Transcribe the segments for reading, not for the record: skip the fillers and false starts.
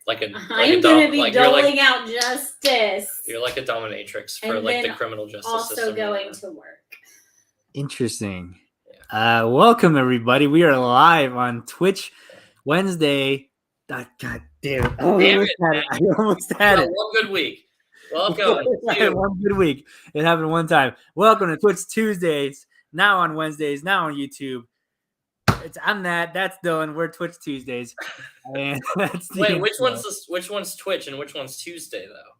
like a I'm going to be doling out justice. You're like a dominatrix for like the criminal justice system. Also going to work. Interesting. Yeah. Welcome everybody. We are live on Twitch Wednesday. God damn it! I almost had it. One good week. Welcome. One good week. It happened one time. Welcome to Twitch Tuesdays. Now on Wednesdays. Now on YouTube. I'm Nat. That's Dylan. We're Twitch Tuesdays. And that's Wait, which one's Twitch and which one's Tuesday though?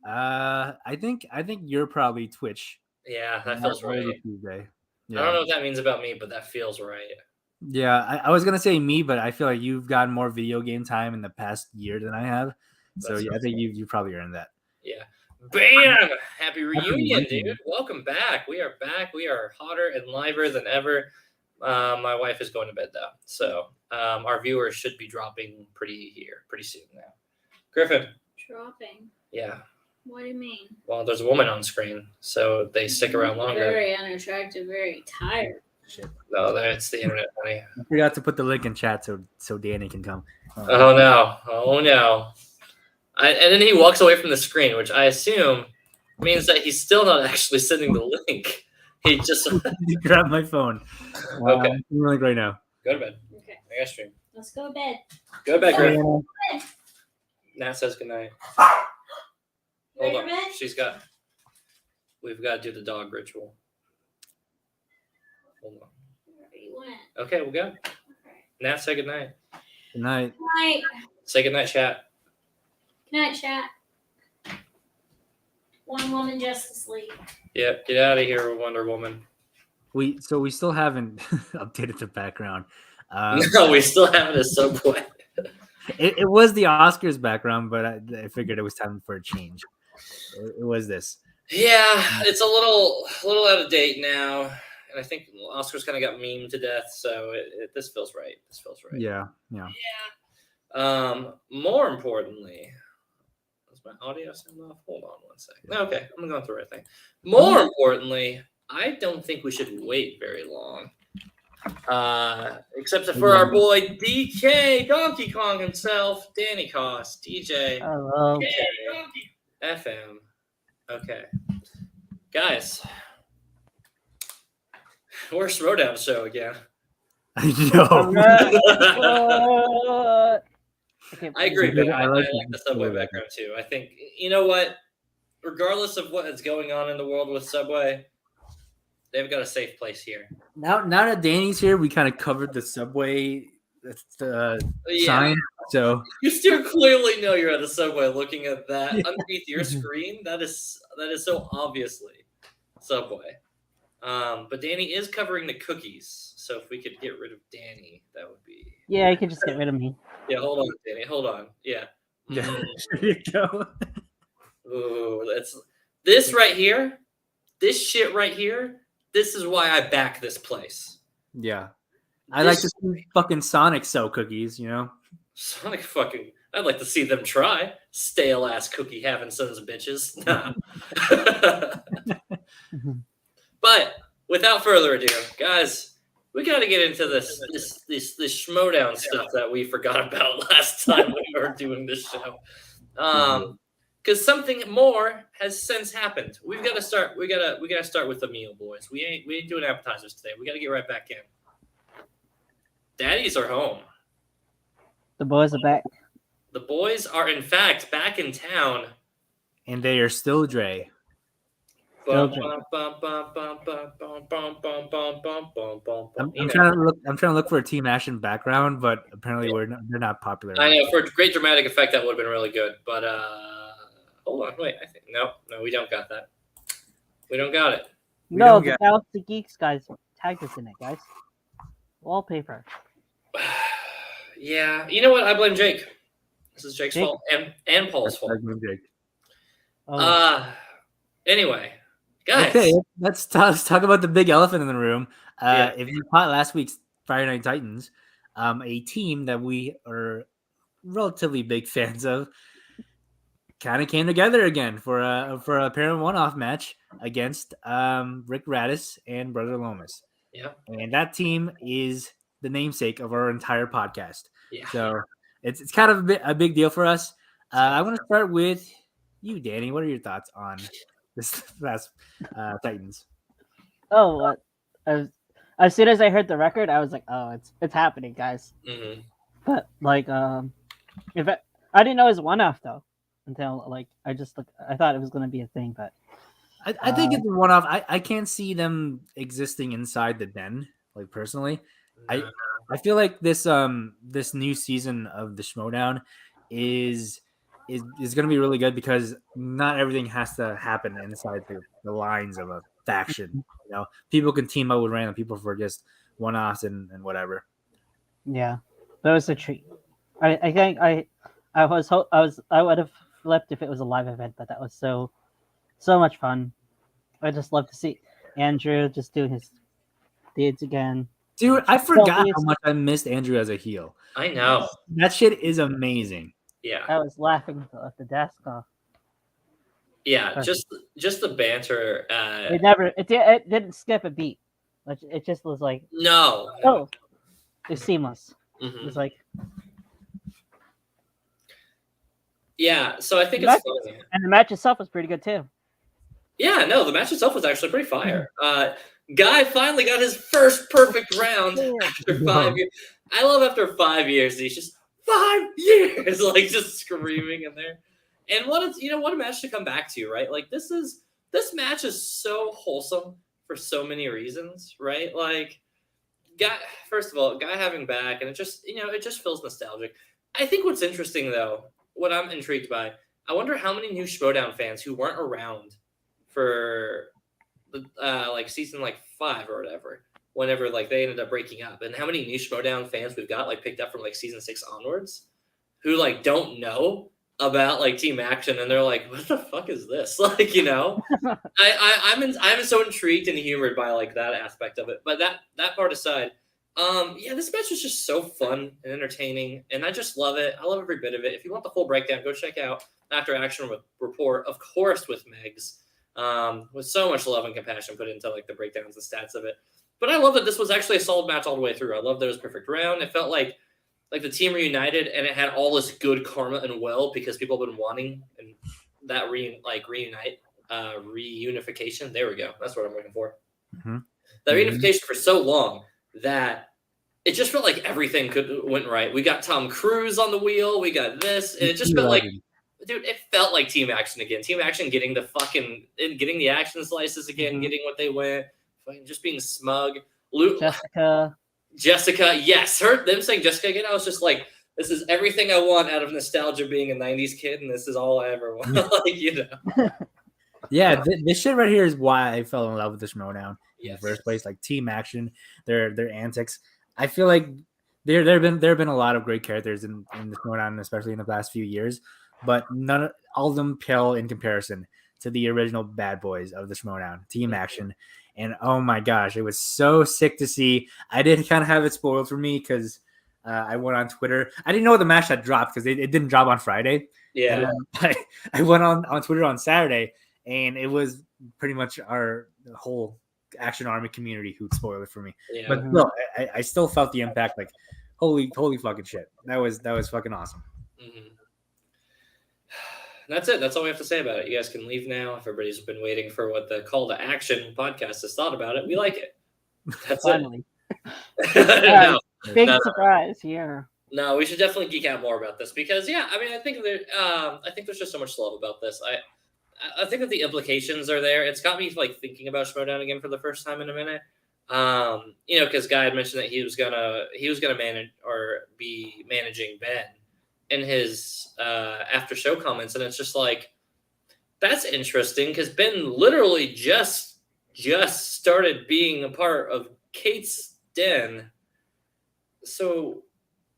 I think you're probably Twitch. Yeah, that feels right. Tuesday. Yeah. I don't know what that means about me, but that feels right. Yeah, I was gonna say me, but I feel like you've gotten more video game time in the past year than I have. So yeah, I think you probably earned that. Yeah. Bam! Happy reunion, dude. Welcome back. We are back. We are hotter and liver than ever. My wife is going to bed though, so our viewers should be dropping pretty soon now. Griffin. Dropping. Yeah. What do you mean? Well, there's a woman on screen, so they stick around longer. Very unattractive, very tired. Shit. No, that's the internet, honey. I forgot to put the link in chat so Danny can come. Oh no! And then he walks away from the screen, which I assume means that he's still not actually sending the link. He just grabbed my phone. Okay, I'm like right now. Go to bed. Okay, I got stream. Let's go to bed. Go to bed, Griffin. Nat says goodnight. Hold on. We've got to do the dog ritual. Hold on. Okay, we'll go. Okay. Nat, say goodnight. Good night. Good night. Say goodnight, chat. Good night, chat. One Woman Justice League. Yep, get out of here, Wonder Woman. We still haven't updated the background. No, we still have it as Subway. It was the Oscars background, but I figured it was time for a change. It was this. Yeah, it's a little out of date now, and I think Oscars kind of got memed to death. So this feels right. Yeah. More importantly, does my audio sound off? Hold on one second. Okay, I'm going through everything. More importantly, I don't think we should wait very long. Except for our boy DK Donkey Kong himself, Danny Cost, DJ. Hello. Donkey FM. Okay, guys, we're Throwdown Show again. I know. I agree, but I like the Subway background too. I think, you know what? Regardless of what is going on in the world with Subway, they've got a safe place here. Now that Danny's here, we kind of covered the Subway sign. So you still clearly know you're at a Subway looking at that underneath your screen. That is so obviously Subway. But Danny is covering the cookies. So if we could get rid of Danny, that would be... Yeah, you could just get rid of me. Yeah, hold on, Danny. Hold on. Yeah. There you go. Ooh, this right here. This shit right here. This is why I back this place. Yeah. I like to see fucking Sonic sell cookies, you know? Sonic fucking... I'd like to see them try. Stale-ass cookie having sons of bitches. Nah. But without further ado, guys, we got to get into this schmodown stuff that we forgot about last time we were doing this show. Because something more has since happened. We've got to start. We gotta start with the meal, boys. We ain't doing appetizers today. We got to get right back in. Daddies are home. The boys are back. The boys are in fact back in town, and they are still Dre. I'm trying to look for a Team Ashen background, but apparently they're not popular. I know, for a great dramatic effect that would have been really good, but hold on, wait, I think no, we don't got that. We don't got it. No, the Galaxy Geeks guys tagged us in it, guys. Wallpaper. Yeah, you know what? I blame Jake. This is Jake's fault and Paul's fault. I blame Jake. Anyway. Guys. Okay, let's talk about the big elephant in the room. If you caught last week's Friday Night Titans, a team that we are relatively big fans of, kind of came together again for a apparent one-off match against Rick Radis and Brother Lomas. Yeah, and that team is the namesake of our entire podcast. Yeah. So it's kind of a big deal for us. I want to start with you, Danny. What are your thoughts on this last Titans? Oh, as soon as I heard the record, I was like, oh, it's happening, guys. Mm-hmm. But like, if I didn't know it was one-off though until like I thought it was gonna be a thing, but I think it's a one-off. I can't see them existing inside the den. Like personally, I feel like this new season of the Schmodown is going to be really good because not everything has to happen inside the lines of a faction. You know, people can team up with random people for just one-offs and whatever. yeah, that was a treat. I think I would have flipped if it was a live event, but that was so much fun. I just love to see Andrew just doing his deeds again. Dude, I forgot how much I missed Andrew as a heel. I know. That shit is amazing. Yeah. I was laughing at the desk. Yeah, just the banter. It didn't skip a beat. It just was like No. oh, it's seamless. Mm-hmm. It was like yeah. So I think it's funny. And the match itself was pretty good too. Yeah, no, the match itself was actually pretty fire. Ghai finally got his first perfect round after 5 years. I love after 5 years, he's just 5 years, like just screaming in there. And what a match to come back to, right? Like this match is so wholesome for so many reasons, right? Like first of all, Ghai having back, and it just feels nostalgic. I think what's interesting though, what I'm intrigued by, I wonder how many new Schmodown fans who weren't around for the like season like 5 or whatever, whenever like they ended up breaking up, and how many new Schmodown fans we've got like picked up from like season 6 onwards, who like don't know about like Team Action, and they're like, what the fuck is this? Like, you know, I'm so intrigued and humored by like that aspect of it. But that part aside, yeah, this match was just so fun and entertaining, and I just love it. I love every bit of it. If you want the full breakdown, go check out After Action Report, of course, with Megs. With so much love and compassion put into like the breakdowns and stats of it. But I love that this was actually a solid match all the way through. I love that it was perfect round. It felt like the team reunited, and it had all this good karma and will because people have been wanting and that reunification. There we go. That's what I'm looking for. Mm-hmm. That reunification for so long that it just felt like everything went right. We got Tom Cruise on the wheel. We got this, and it just felt like. Dude, it felt like Team Action again. Team Action getting the action slices again, getting what they went, just being smug. Jessica, yes, them saying Jessica again. I was just like, this is everything I want out of nostalgia, being a '90s kid, and this is all I ever want. Like, you know. Yeah, this shit right here is why I fell in love with the Schmodown in the Yes. first place. Like Team Action, their antics. I feel like there have been a lot of great characters in the Schmodown, especially in the past few years. But all of them pale in comparison to the original bad boys of the Schmodown, Team Action. And oh my gosh, it was so sick to see. I did kind of have it spoiled for me because I went on Twitter. I didn't know the match had dropped because it didn't drop on Friday. Yeah. I went on Twitter on Saturday, and it was pretty much the whole Action Army community who'd spoil it for me. Yeah. But no, I still felt the impact. Like, holy fucking shit. That was fucking awesome. Mm-hmm. That's it. That's all we have to say about it. You guys can leave now. If everybody's been waiting for what the Call to Action podcast has thought about it, we like it. That's finally. No, Big surprise here. No, we should definitely geek out more about this because, yeah, I mean, I think there's just so much love about this. I think that the implications are there. It's got me like thinking about Schmodown again for the first time in a minute. You know, because Ghai had mentioned that he was gonna manage or be managing Ben in his after show comments, and it's just like, that's interesting because Ben literally just started being a part of Kate's den. So,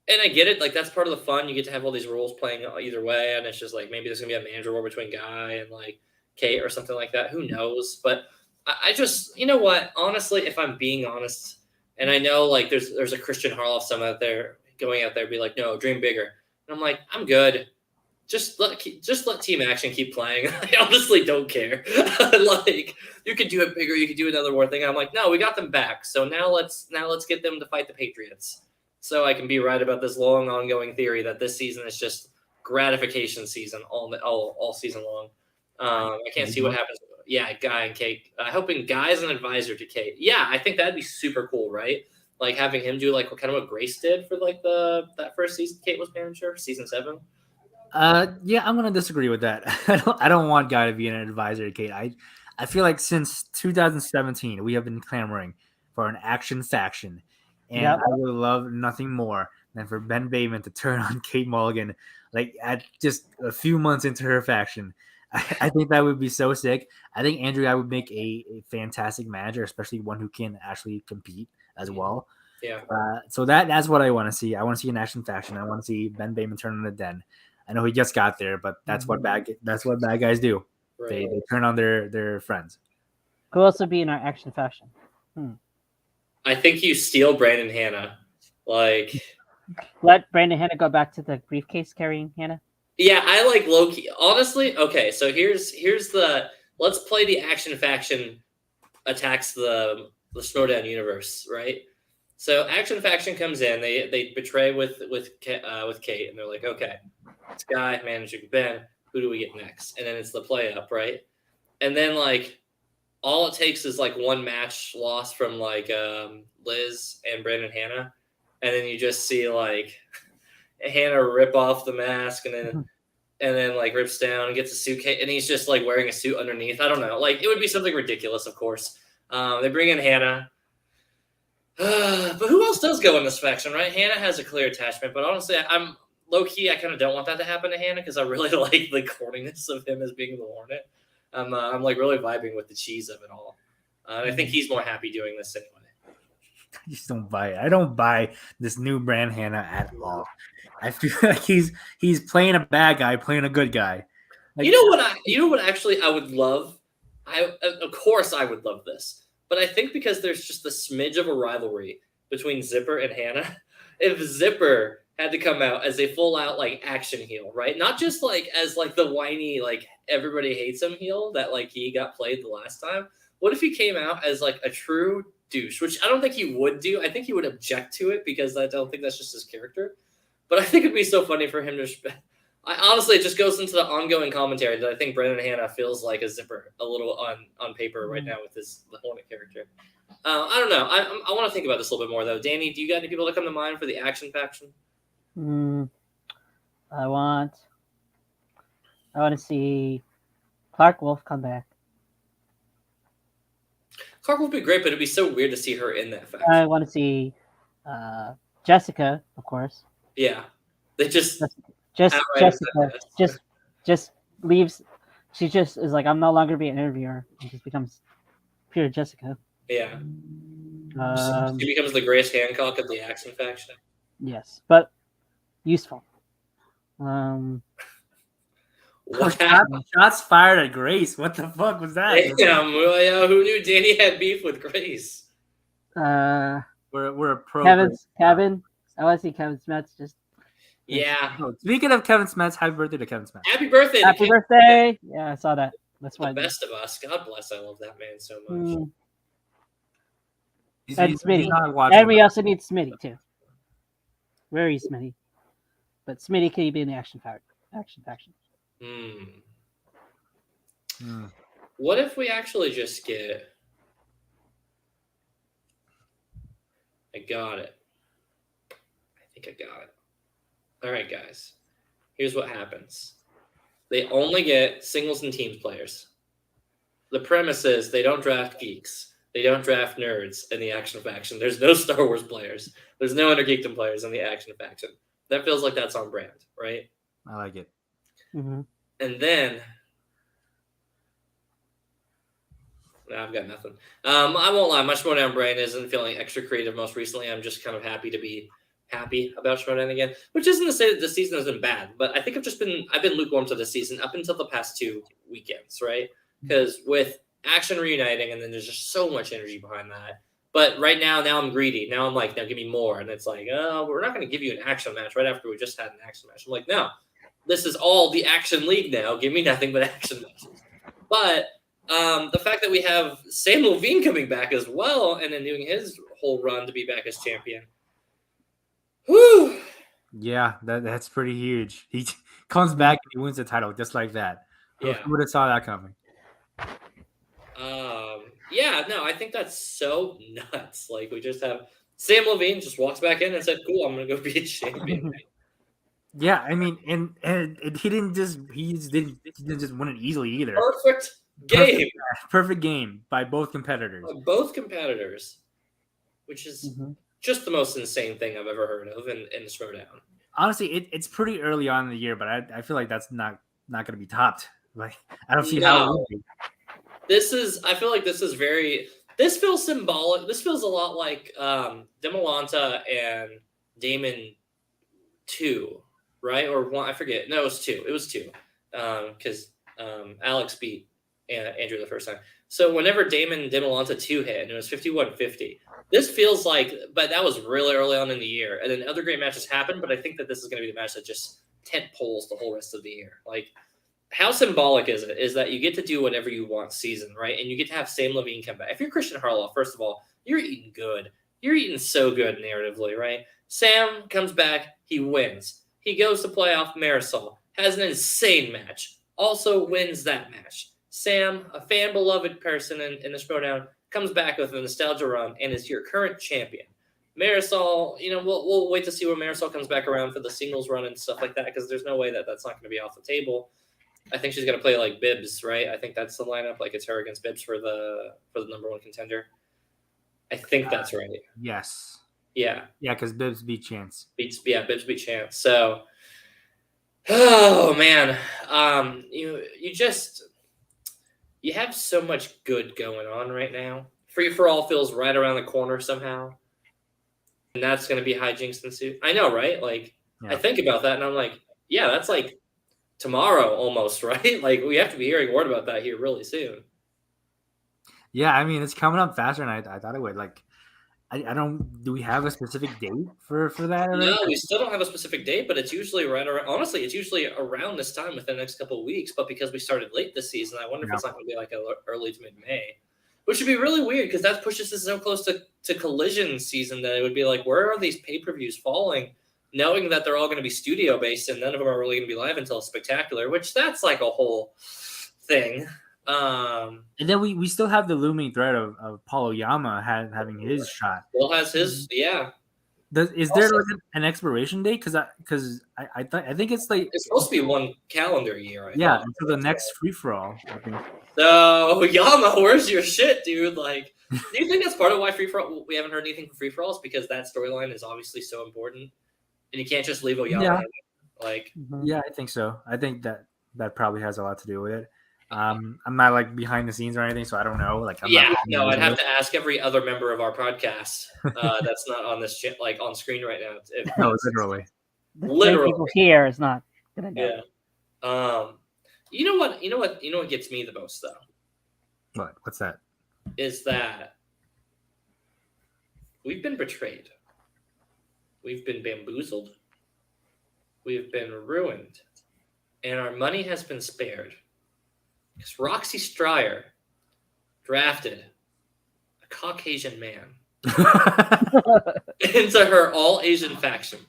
and I get it, like that's part of the fun. You get to have all these roles playing either way, and it's just like maybe there's gonna be a manager war between Ghai and like Kate or something like that. Who knows? But I just, you know what? Honestly, if I'm being honest, and I know like there's a Christian Harloff some out there going out there be like, no, dream bigger. And I'm like, I'm good. Just let Team Action keep playing. I honestly don't care. Like, you could do it bigger. You could do another war thing. I'm like, no, we got them back. So now let's get them to fight the Patriots. so I can be right about this long ongoing theory that this season is just gratification season all season long. I can't see what happens. Yeah, Ghai and Kate. Hoping Ghai's an advisor to Kate. Yeah, I think that'd be super cool, right? Like having him do like what Grace did for like that first season Kate was manager, season 7. Yeah, I'm gonna disagree with that. I don't want Guy to be an advisor to Kate. I feel like since 2017 we have been clamoring for an action faction, and Yep. I would love nothing more than for Ben Bateman to turn on Kate Mulligan like at just a few months into her faction. I think that would be so sick. I think Andrew Guy would make a fantastic manager, especially one who can actually compete as well. Yeah. So that's what I want to see. I want to see an action faction. I want to see Ben Bateman turn on the Den. I know he just got there, but that's what bad guys do. Right. They turn on their friends. Who else would be in our action faction? I think you steal Brandon Hanna. Like, Let Brandon Hanna go back to the briefcase carrying Hanna. yeah, I like Loki. Honestly, okay, so here's the let's play the action faction attacks the Schmodown universe, right? So action faction comes in, they betray with Kate, and they're like, okay, it's Guy managing Ben. Who do we get next? And then it's the play up, right? And then like all it takes is like one match loss from like Liz and Brandon Hanna, and then you just see like Hanna rip off the mask and then like rips down and gets a suitcase, and he's just like wearing a suit underneath. I don't know, like it would be something ridiculous, of course. They bring in Hanna. But who else does go in this faction, right? Hanna has a clear attachment, but honestly, I'm low-key, I kind of don't want that to happen to Hanna because I really like the corniness of him as being the Hornet. I'm like really vibing with the cheese of it all. I think he's more happy doing this anyway. I just don't buy it. I don't buy this new brand Hanna at all. I feel like he's playing a bad guy, playing a good guy. Like, You know what actually I would love? Of course I would love this. But I think because there's just a smidge of a rivalry between Zipper and Hanna, if Zipper had to come out as a full out like action heel, right? Not just like as like the whiny like everybody hates him heel that like he got played the last time. What if he came out as like a true douche, which I don't think he would do. I think he would object to it because I don't think that's just his character. But I think it'd be so funny for him to. I honestly, it just goes into the ongoing commentary that I think Brandon Hanna feels like a Zipper a little on paper right now with the Hornet character. I don't know. I want to think about this a little bit more though. Danny, do you got any people that come to mind for the action faction? I want to see Clark Wolf come back. Clark would be great, but it'd be so weird to see her in that faction. I want to see Jessica, of course. Yeah, they just Jessica outright just leaves. She just is like, I'm no longer being an interviewer, and just becomes pure Jessica. yeah. She becomes the Grace Hancock of the action faction. Yes, but useful. What happened? Shots fired at Grace. What the fuck was that? Damn, who knew Danny had beef with Grace? We're a pro. Kevin. I want to see Kevin Smets just. Yeah. Oh, speaking of Kevin Smets, happy birthday to Kevin Smets. Happy birthday! to Happy Kevin. birthday! Yeah, I saw that. That's The why. best of us. God bless. I love that man so much. And Smitty. not watching. And we also need Smitty too. Where is Smitty? But Smitty can be in the action faction. What if we actually just get? I got it. I think I got it. All right, guys. Here's what happens. They only get singles and teams players. The premise is they don't draft geeks. They don't draft nerds in the action faction. There's no Star Wars players. There's no Intergeekdom players in the action faction. That feels like that's on brand, right? I like it. And then I've got nothing. I won't lie. My Schmodown brain isn't feeling extra creative most recently. I'm just kind of happy to be happy about Schmodown again, which isn't to say that the season has been bad, but I think I've been lukewarm to this season up until the past 2 weekends, right? Because with action reuniting, and then there's just so much energy behind that. But right now I'm greedy. Now I'm like, now give me more. And it's like, oh, we're not going to give you an action match right after we just had an action match. I'm like, no, this is all the action league now. Give me nothing but action matches. But the fact that we have Sam Levine coming back as well and then doing his whole run to be back as champion, Whew. Yeah, that's pretty huge. He comes back and he wins the title just like that. Yeah. Who would have saw that coming? Yeah, no, I think that's so nuts. Like, we just have Sam Levine just walks back in and said, "Cool, I'm gonna go be a champion." Yeah, I mean, and he didn't just win it easily either. Perfect game. Perfect game by both competitors. Both competitors, which is Mhm. just the most insane thing I've ever heard of in the Showdown. Honestly, it's pretty early on in the year, but I feel like that's not going to be topped. Like, I don't see how it would be. I feel like this feels symbolic. This feels a lot like Demolanta and Damon 2, right? Or 1, I forget. No, it was 2. It was 2. Because Alex beat Andrew the first time. So whenever Damon and Demolanta 2 hit, and it was 51-50, this feels like, but that was really early on in the year. And then other great matches happened, but I think that this is going to be the match that just tent poles the whole rest of the year. Like, how symbolic is it? Is that you get to do whatever you want season, right? And you get to have Sam Levine come back. If you're Christian Harloff, first of all, you're eating good. You're eating so good narratively, right? Sam comes back, he wins. He goes to playoff Marisol, has an insane match, also wins that match. Sam, a fan-beloved person in the Showdown, comes back with a nostalgia run and is your current champion. Marisol, we'll wait to see when Marisol comes back around for the singles run and stuff like that, because there's no way that that's not going to be off the table. I think she's going to play like Bibbs, right? I think that's the lineup. Like, it's her against Bibbs for the number one contender. I think that's right. Yes. Yeah. Yeah, because Bibbs beat Chance. Bibbs beat Chance. So, oh man, you have so much good going on right now. Free for All feels right around the corner somehow, and that's going to be hijinks ensue. I know, right? Like, I think about that, and I'm like, yeah, that's like tomorrow almost, right? Like, we have to be hearing word about that here really soon. Yeah, I mean, it's coming up faster than I thought it would. Like, I don't. Do we have a specific date for that already? No, we still don't have a specific date, but it's usually right around. Honestly, it's usually around this time within the next couple of weeks. But because we started late this season, I wonder if it's not going to be like early to mid-May, which would be really weird because that pushes us so close to Collision season that it would be like, where are these pay-per-views falling? Knowing that they're all going to be studio based and none of them are really going to be live until Spectacular, which that's like a whole thing. And then we still have the looming threat of Paulo Yama having his shot. Will has his, yeah. Is there like an expiration date? Because I think it's like it's supposed to be 1 calendar year. Until the next free for all. I think. So Yama, where's your shit, dude? Like, do you think that's part of why free for all? We haven't heard anything from free for all? Is because that storyline is obviously so important, and you can't just leave Oyama. Yeah. Like, yeah, I think so. I think that probably has a lot to do with it. I'm not like behind the scenes or anything, so I don't know. Like, I'd have to ask every other member of our podcast that's not on this like on screen right now. No, literally. People here is not gonna know. Yeah. You know what gets me the most though? What's that? Is that we've been betrayed. We've been bamboozled. We've been ruined, and our money has been spared. Because Roxy Stryer drafted a Caucasian man into her all-Asian faction.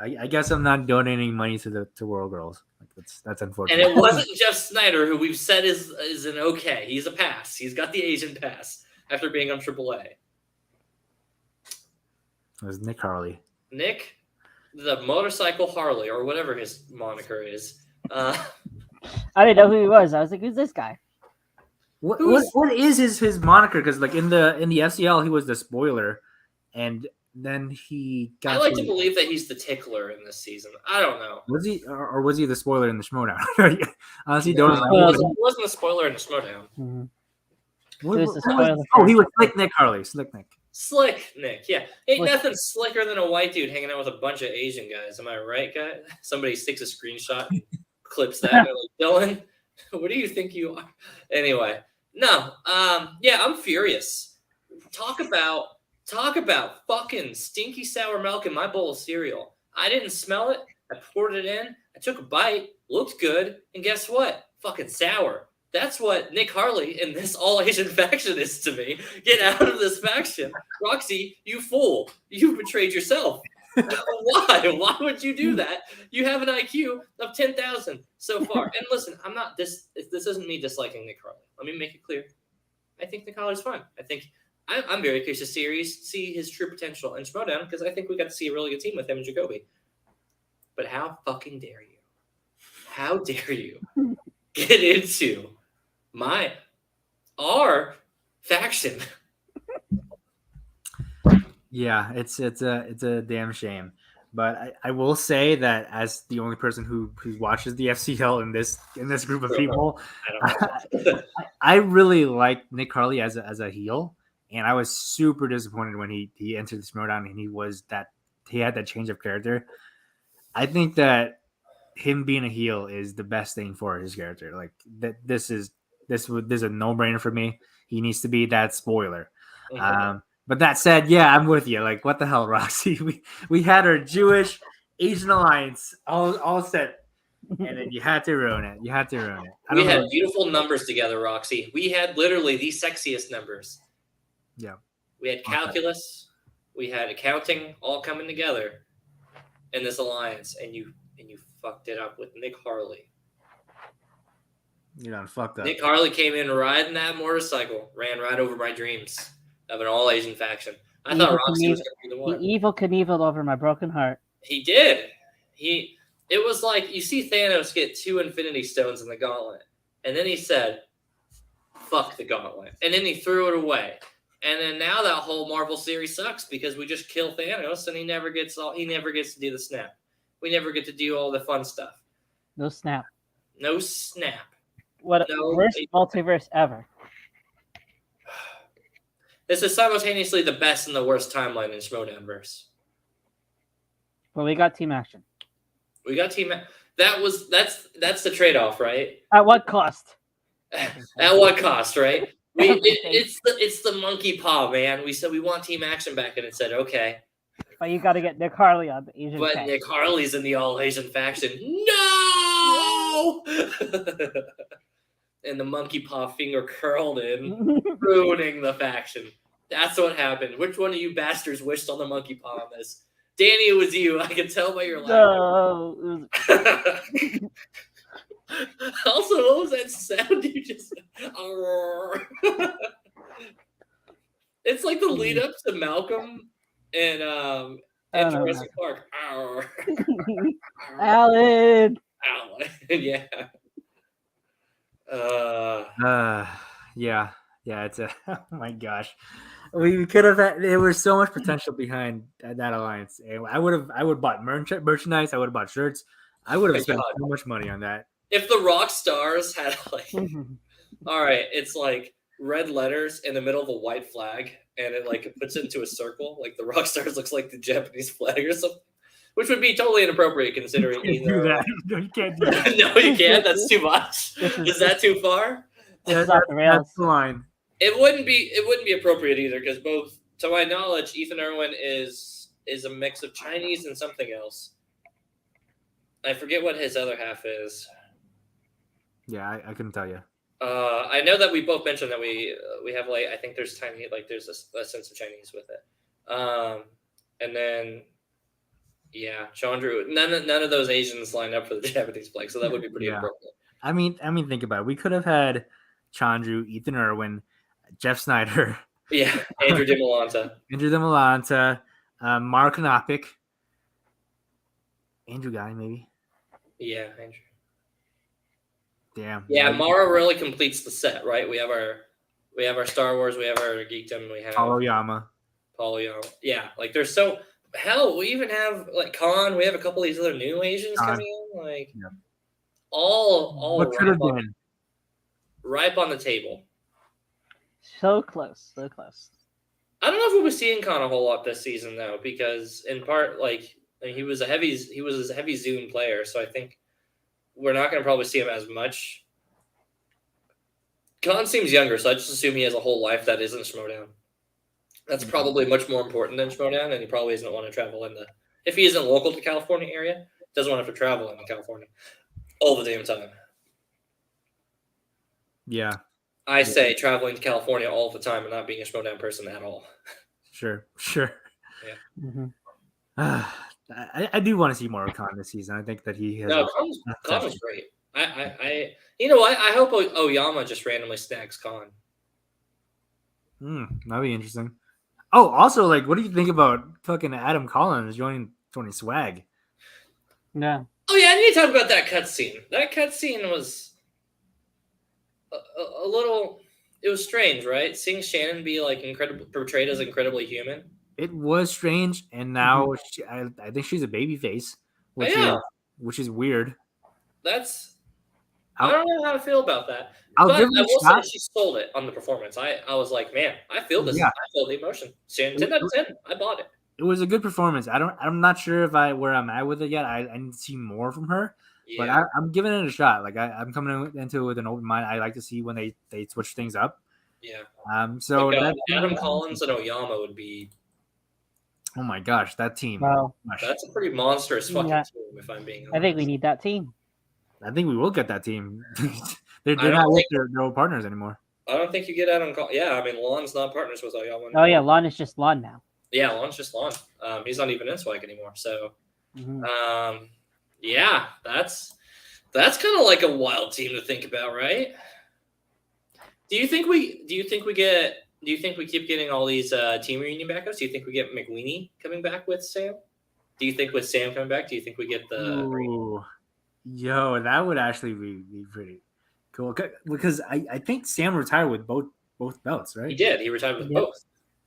I guess I'm not donating money to World Girls. Like, that's unfortunate. And it wasn't Jeff Snyder, who we've said is an okay. He's a pass. He's got the Asian pass after being on AAA. It was Nick Harley. Nick, the motorcycle Harley, or whatever his moniker is. I didn't know who he was. I was like, who's this guy? What is his moniker? Because like in the FCL, he was the spoiler, and then he got. I like to believe that he's the tickler in this season. I don't know. Was he or was he the spoiler in the Schmodown? Honestly, don't know. He wasn't the spoiler in the Schmodown. Mm-hmm. He was Slick Nick Harley. Slick Nick. Slick Nick, yeah. Ain't nothing slicker than a white dude hanging out with a bunch of Asian guys. Am I right, guy? Somebody takes a screenshot, clips that, and they're like, Dylan, what do you think you are? Anyway, no, yeah, I'm furious. Talk about fucking stinky sour milk in my bowl of cereal. I didn't smell it. I poured it in. I took a bite. Looked good. And guess what? Fucking sour. That's what Nick Harley in this all-Asian faction is to me. Get out of this faction. Roxy, you fool. You betrayed yourself. Why? Why would you do that? You have an IQ of 10,000 so far. And listen, I'm not this isn't me disliking Nick Harley. Let me make it clear. I think Nick Harley's fun. I think I'm very curious to see his true potential in Schmodown because I think we got to see a really good team with him and Jacoby. But how fucking dare you? How dare you get into our faction? Yeah, it's a damn shame. But I will say that as the only person who watches the FCL in this group of people, I really like Nick Harley as a heel, and I was super disappointed when he entered the Schmodown and he had that change of character. I think that him being a heel is the best thing for his character. Like this is a no brainer for me. He needs to be that spoiler. But that said, yeah, I'm with you. Like, what the hell, Roxy? We had our Jewish Asian alliance all set, and then you had to ruin it. We had beautiful numbers together, Roxy. We had literally the sexiest numbers. Yeah. We had calculus, we had accounting, all coming together in this alliance, and you fucked it up with Nick Harley. You done fucked up. Nick Harley came in riding that motorcycle, ran right over my dreams of an all Asian faction. I thought Roxy was going to be the one. He evil Knieveled over my broken heart. He did. It was like you see Thanos get 2 Infinity Stones in the gauntlet, and then he said, "Fuck the gauntlet," and then he threw it away. And then now that whole Marvel series sucks because we just kill Thanos, and he never gets to do the snap. We never get to do all the fun stuff. No snap. No snap. What worst multiverse ever. This is simultaneously the best and the worst timeline in Schmodownverse. Well, we got team action. We got team. That's the trade-off, right? At what cost? At what cost, right? It's the monkey paw, man. We said we want team action back, and it said okay. But you got to get Nick Harley on the Asian. But Nick Harley's in the all Asian faction. No. And the monkey paw finger curled in, ruining the faction. That's what happened. Which one of you bastards wished on the monkey paw on this? Danny, it was you. I can tell by your laugh. No. Also, what was that sound you just? It's like the lead up to Malcolm and Jurassic Park. Alan. Yeah. Yeah, it's oh my gosh. We could have there was so much potential behind that alliance. I would bought merchandise, I would have bought shirts. I would have spent so much money on that. If the rock stars had like all right, it's like red letters in the middle of a white flag, and it like puts it into a circle, like the rock stars looks like the Japanese flag or something. Which would be totally inappropriate considering you can't do that. No, you can't do that. No, you can't. That's too much. Is that too far? Yeah, that's the line. It wouldn't be appropriate either because both, to my knowledge, Ethan Irwin is a mix of Chinese and something else. I forget what his other half is. Yeah, I couldn't tell you. I know that we both mentioned that we have like I think there's tiny like there's a sense of Chinese with it. And then. Yeah, Chandru. None of those Asians lined up for the Japanese flag, so that would be pretty appropriate. I mean, think about it. We could have had Chandru, Ethan Irwin, Jeff Snyder. Yeah, Andrew DiMolanta. Mark Knopik. Andrew Ghai, maybe. Yeah, Andrew. Damn. Yeah, Mara really completes the set, right? We have our Star Wars, we have our Geekdom, we have Paulo Yama. Yeah, like there's so. Hell, we even have like Khan. We have a couple of these other new Asians coming in. Like all what could have been ripe on the table. So close. I don't know if we'll be seeing Khan a whole lot this season though, because in part, like he was a heavy Zune player, so I think we're not going to probably see him as much. Khan seems younger, so I just assume he has a whole life that isn't Schmodown. That's probably much more important than Schmodown, and he probably doesn't want to travel if he isn't local to California area, doesn't want to have to travel into California all the damn time. Yeah. I say traveling to California all the time and not being a Schmodown person at all. Sure. Yeah. Mm-hmm. I do want to see more of Khan this season. I think that he has. No, Khan was great. You know what? I hope Oyama just randomly snags Khan. That'd be interesting. Oh, also, like, what do you think about fucking Adam Collins joining Swag? Yeah. Oh yeah, I need to talk about that cutscene. That cutscene was a little. It was strange, right? Seeing Shannon be like portrayed as incredibly human. It was strange, and now I think she's a baby face, which is weird. I don't know how to feel about that. I'll but give I it will a shot. say she sold it on the performance. I was like, man, I feel this. Yeah. I feel the emotion. 10 out of 10. I bought it. It was a good performance. I'm not sure if where I'm at with it yet. I need to see more from her. But I'm giving it a shot. Like I'm coming into it with an open mind. I like to see when they switch things up. Yeah. So like, Adam Collins and Oyama would be. Oh my gosh, that team! Wow. That's a pretty monstrous fucking team. If I'm being honest. I think we need that team. I think we will get that team. they're not with their old partners anymore. I don't think you get Adam Collins. Yeah, I mean Lon's not partners with Oyama. Oh yeah, Lon is just Lon now. Yeah, Lon's just Lon. He's not even in Swag anymore. So, yeah, that's kind of like a wild team to think about, right? Do you think we keep getting all these team reunion backups? Do you think we get McWeenie coming back with Sam? Do you think with Sam coming back, do you think we get the? Yo, that would actually be pretty cool because I think Sam retired with both belts, right? He did. He retired with both.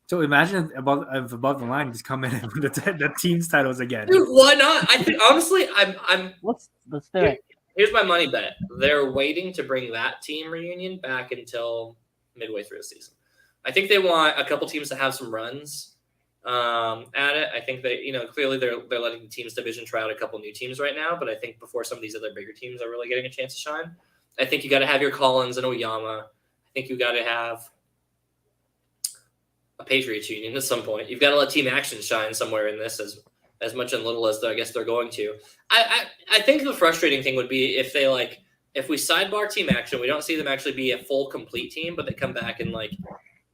So imagine above the line just come in with the team's titles again. Dude, why not? I think honestly, I'm. Let's do it. Here's my money bet. They're waiting to bring that team reunion back until midway through the season. I think they want a couple teams to have some runs at it. I think they, clearly they're letting the teams division try out a couple new teams right now. But I think before some of these other bigger teams are really getting a chance to shine, I think you got to have your Collins and Oyama. I think you got to have a Patriots union at some point. You've got to let Team Action shine somewhere in this as much and little as I guess they're going to. I think the frustrating thing would be if we sidebar Team Action, we don't see them actually be a full complete team, but they come back in like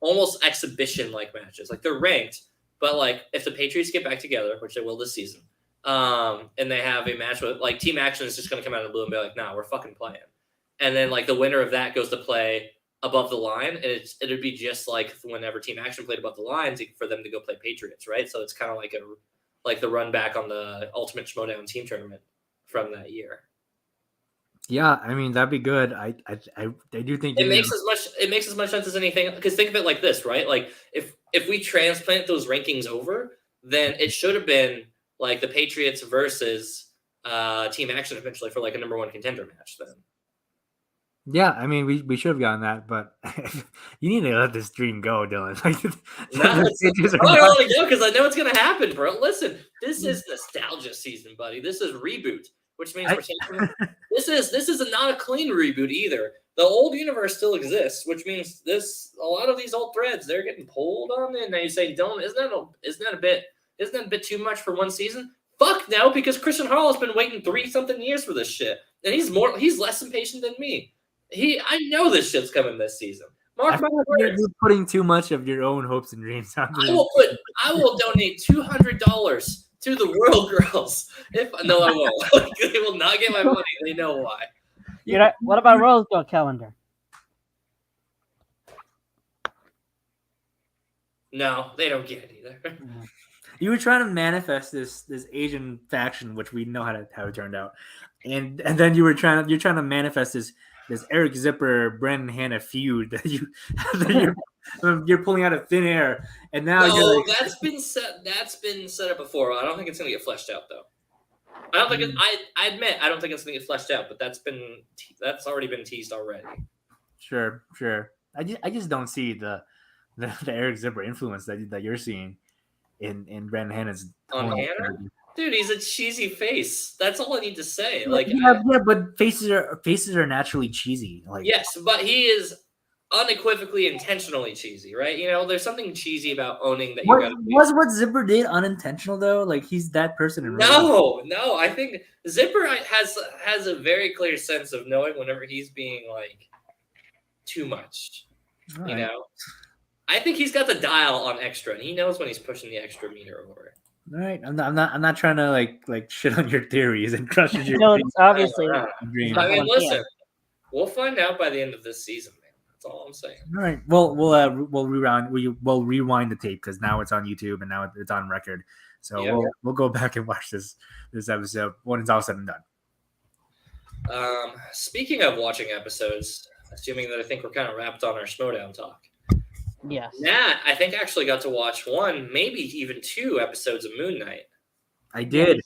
almost exhibition like matches. Like they're ranked, but like if the Patriots get back together, which they will this season, and they have a match with like Team Action is just going to come out of the blue and be like, nah, we're fucking playing. And then like the winner of that goes to play above the line, and it'd be just like whenever Team Action played above the line for them to go play Patriots, right? So it's kind of like the run back on the Ultimate Schmodown team tournament from that year. Yeah, I mean that'd be good. I do think it makes as much sense as anything. Because think of it like this, right? Like if we transplant those rankings over, then it should have been like the Patriots versus Team Action eventually for like a number one contender match. Then. Yeah, I mean we should have gotten that, but you need to let this dream go, Dylan. I don't want to go because I know it's going to happen, bro. Listen, this is nostalgia season, buddy. This is reboot. Which means this is not a clean reboot either. The old universe still exists, which means a lot of these old threads they're getting pulled on. And now you say, Dylan, isn't that a bit too much for one season? Fuck no, because Christian Harlow has been waiting 3-something years for this shit, and he's less impatient than me. I know this shit's coming this season. Mark my words. You're putting too much of your own hopes and dreams on this. I will donate $200 to the World Girls. No, I won't. They will not get my money. They know why. What about Rose Gold Calendar? No, they don't get it either. You were trying to manifest this Asian faction, which we know how it turned out, and then you're trying to manifest this Eric Zipper Brendan Hanna feud that you're pulling out of thin air, and now that's been set up before. I don't think it's gonna get fleshed out though. I don't think I admit I don't think it's gonna get fleshed out, but that's already been teased already. Sure. I just don't see the Eric Zipper influence that you're seeing in Brendan Hanna's on Hanna. Dude, he's a cheesy face. That's all I need to say. But faces are naturally cheesy. Yes, but he is unequivocally intentionally cheesy, right? There's something cheesy about owning that. Was what Zipper did unintentional though? Like he's that person in real life. No. I think Zipper has a very clear sense of knowing whenever he's being like too much. All right. I think he's got the dial on extra, and he knows when he's pushing the extra meter over. All right, I'm not trying to like shit on your theories and crush your No, it's obviously dreams. not I mean, one listen, fan. we'll find out by the end of this season, man. That's all I'm saying. All right, we'll rewind the tape because now it's on YouTube and now it's on record. So Yeah. we'll go back and watch this episode when it's all said and done. Speaking of watching episodes, assuming that I think we're kind of wrapped on our Schmodown talk. Yes. Nat, I think actually got to watch one, maybe even 2 episodes of Moon Knight. I did.